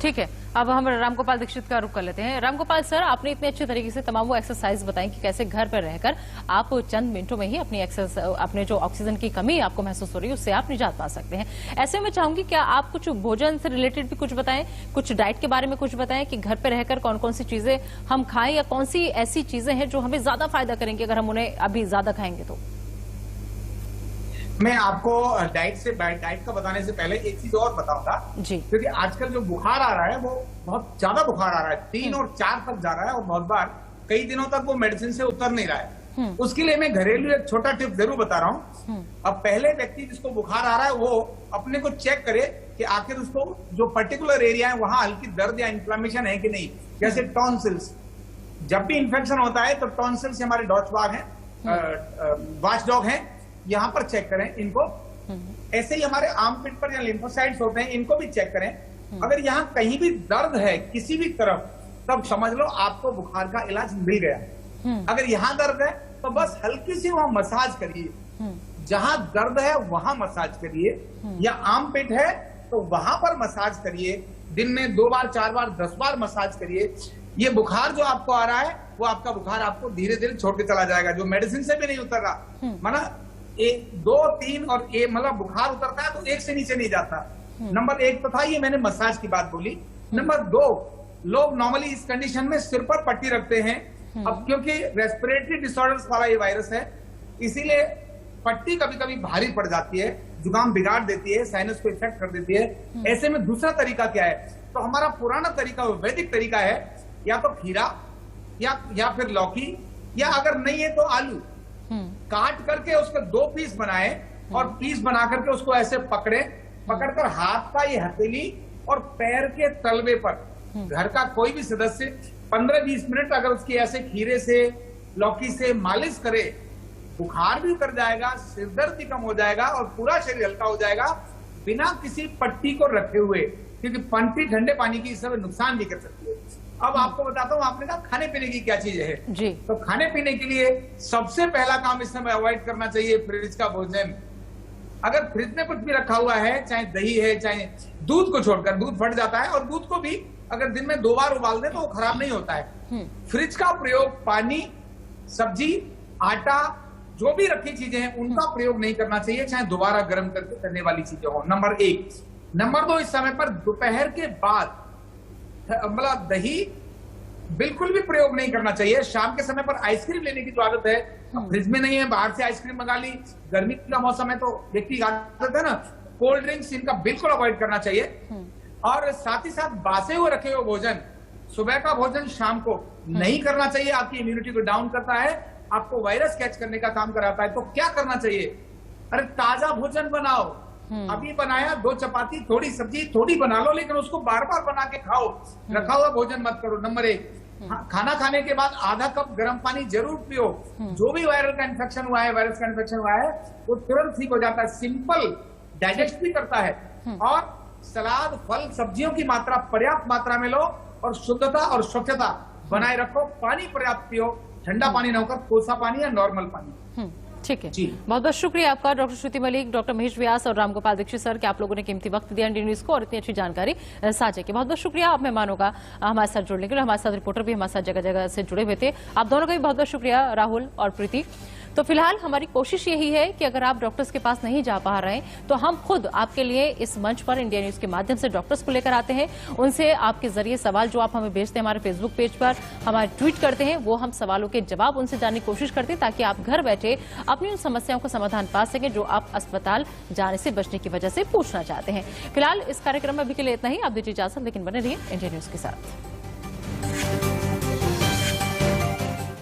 ठीक है, अब हम रामगोपाल दीक्षित का रुख कर लेते हैं। रामगोपाल सर, आपने इतने अच्छे तरीके से तमाम वो एक्सरसाइज बताई कि कैसे घर पर रहकर आप चंद मिनटों में ही अपने जो ऑक्सीजन की कमी आपको महसूस हो रही है उससे आप निजात पा सकते हैं। ऐसे में चाहूंगी क्या आप कुछ भोजन से रिलेटेड भी कुछ बताएं, कुछ डाइट के बारे में कुछ बताएं कि घर पर रहकर कौन कौन सी चीजें हम खाएं, या कौन सी ऐसी चीजें हैं जो हमें ज्यादा फायदा करेंगी अगर हम उन्हें अभी ज्यादा खाएंगे तो? मैं आपको डाइट का बताने से पहले एक चीज और बताऊंगा जी, क्योंकि आजकल जो बुखार आ रहा है वो बहुत ज्यादा बुखार आ रहा है, 3 और 4 तक जा रहा है, और बहुत बार कई दिनों तक वो मेडिसिन से उतर नहीं रहा है। उसके लिए मैं घरेलू एक छोटा टिप जरूर बता रहा हूँ। अब पहले व्यक्ति जिसको बुखार आ रहा है वो अपने को चेक करे कि आखिर उसको जो पर्टिकुलर एरिया है वहां हल्की दर्द या इन्फ्लेमेशन है कि नहीं। जैसे टॉन्सिल्स, जब भी इन्फेक्शन होता है तो टॉन्सिल्स हमारे डॉचबाग हैं, वॉचडॉग हैं, यहाँ पर चेक करें इनको। ऐसे ही हमारे आर्मपिट पर या लिम्फोसाइट्स होते हैं, इनको भी चेक करें। अगर यहाँ कहीं भी दर्द है किसी भी तरफ तब समझ लो आपको बुखार का इलाज मिल गया। अगर यहाँ दर्द है तो बस हल्की सी वहां मसाज करिए, जहां दर्द है वहां मसाज करिए, या आम पेट है तो वहां पर मसाज करिए। दिन में 2 बार 4 बार 10 बार मसाज करिए। ये बुखार जो आपको आ रहा है वो आपका बुखार आपको धीरे धीरे छोड़ के चला जाएगा, जो मेडिसिन से भी नहीं उतर रहा। माना 1 2 3 और मतलब बुखार उतरता है तो 1 से नीचे नहीं जाता। नंबर 1 तो था ये मैंने मसाज की बात बोली। नंबर 2, लोग नॉर्मली इस कंडीशन में सिर पर पट्टी रखते हैं। अब क्योंकि रेस्पिरेटरी डिसऑर्डर्स वाला ये वायरस है, इसीलिए पट्टी कभी कभी भारी पड़ जाती है, जुकाम बिगाड़ देती है, साइनस को इफेक्ट कर देती है। ऐसे में दूसरा तरीका क्या है? तो हमारा पुराना तरीका वैदिक तरीका है, या तो खीरा या फिर लौकी, या अगर नहीं है तो आलू काट करके उसके 2 पीस बनाए और पीस बना करके उसको ऐसे पकड़कर हाथ का ये हथेली और पैर के तलवे पर घर का कोई भी सदस्य 15-20 मिनट अगर उसकी ऐसे खीरे से लौकी से मालिश करे, बुखार भी उतर जाएगा, सिर दर्द भी कम हो जाएगा और पूरा शरीर हल्का हो जाएगा बिना किसी पट्टी को रखे हुए, क्योंकि पट्टी ठंडे पानी की इस समय नुकसान भी कर सकती है। अब आपको बताता हूँ, आपने कहा खाने पीने की क्या चीज है जी। तो खाने पीने के लिए सबसे पहला काम इस समय अवॉइड करना चाहिए फ्रिज का भोजन। अगर फ्रिज में कुछ भी रखा हुआ है, चाहे दही है चाहे दूध को छोड़कर, दूध फट जाता है और दूध को भी अगर दिन में 2 बार उबाल दें तो वो खराब नहीं होता है। फ्रिज का प्रयोग पानी, सब्जी, आटा, जो भी रखी चीजें हैं उनका प्रयोग नहीं करना चाहिए, चाहे दोबारा गर्म करके करने वाली चीजें हो। नंबर 1। नंबर 2, इस समय पर दोपहर के बाद मतलब दही बिल्कुल भी प्रयोग नहीं करना चाहिए। शाम के समय पर आइसक्रीम लेने की जो आदत है, फ्रिज में नहीं है, बाहर से आइसक्रीम मंगा ली, गर्मी का मौसम है तो व्यक्ति की आदत है ना, कोल्ड ड्रिंक्स, इनका बिल्कुल अवॉइड करना चाहिए। और साथ ही साथ बासे हुए रखे हुए भोजन, सुबह का भोजन शाम को नहीं करना चाहिए, आपकी इम्यूनिटी को डाउन करता है, आपको वायरस कैच करने का काम कराता है। तो क्या करना चाहिए? अरे ताजा भोजन बनाओ, अभी बनाया 2 चपाती, थोड़ी सब्जी, थोड़ी बना लो, लेकिन उसको बार बार बना के खाओ, रखा हुआ भोजन मत करो। नंबर 1, खाना खाने के बाद आधा कप गर्म पानी जरूर पियो। जो भी वायरल का इन्फेक्शन हुआ है, वायरस का इन्फेक्शन हुआ है, वो तुरंत ठीक हो जाता है, सिंपल, डाइजेस्ट भी करता है। और सलाद, फल, सब्जियों की मात्रा पर्याप्त मात्रा में लो और शुद्धता और स्वच्छता बनाए रखो। पानी पर्याप्त पियो, ठंडा पानी न होकर कोसा पानी या नॉर्मल पानी। ठीक है, बहुत बहुत शुक्रिया आपका डॉक्टर श्रुति मलिक, डॉक्टर महेश व्यास और रामगोपाल दीक्षित सर, कि आप लोगों ने कीमती वक्त दिया इंडियन न्यूज को और इतनी अच्छी जानकारी साझा की। बहुत बहुत शुक्रिया आप मेहमानों का हमारे साथ जुड़ने के लिए। हमारे साथ रिपोर्टर भी हमारे साथ जगह जगह से जुड़े हुए थे। आप दोनों का भी बहुत बहुत शुक्रिया, राहुल और प्रीति। तो फिलहाल हमारी कोशिश यही है कि अगर आप डॉक्टर्स के पास नहीं जा पा रहे हैं तो हम खुद आपके लिए इस मंच पर इंडिया न्यूज के माध्यम से डॉक्टर्स को लेकर आते हैं। उनसे आपके जरिए सवाल जो आप हमें भेजते हैं हमारे फेसबुक पेज पर, हमारे ट्वीट करते हैं, वो हम सवालों के जवाब उनसे जानने की कोशिश करते हैं, ताकि आप घर बैठे अपनी उन समस्याओं का समाधान पा सकें जो आप अस्पताल जाने से बचने की वजह से पूछना चाहते हैं। फिलहाल इस कार्यक्रम में अभी के लिए इतना ही। आप दीजिए इजाजत, लेकिन बने रहिए इंडिया न्यूज के साथ।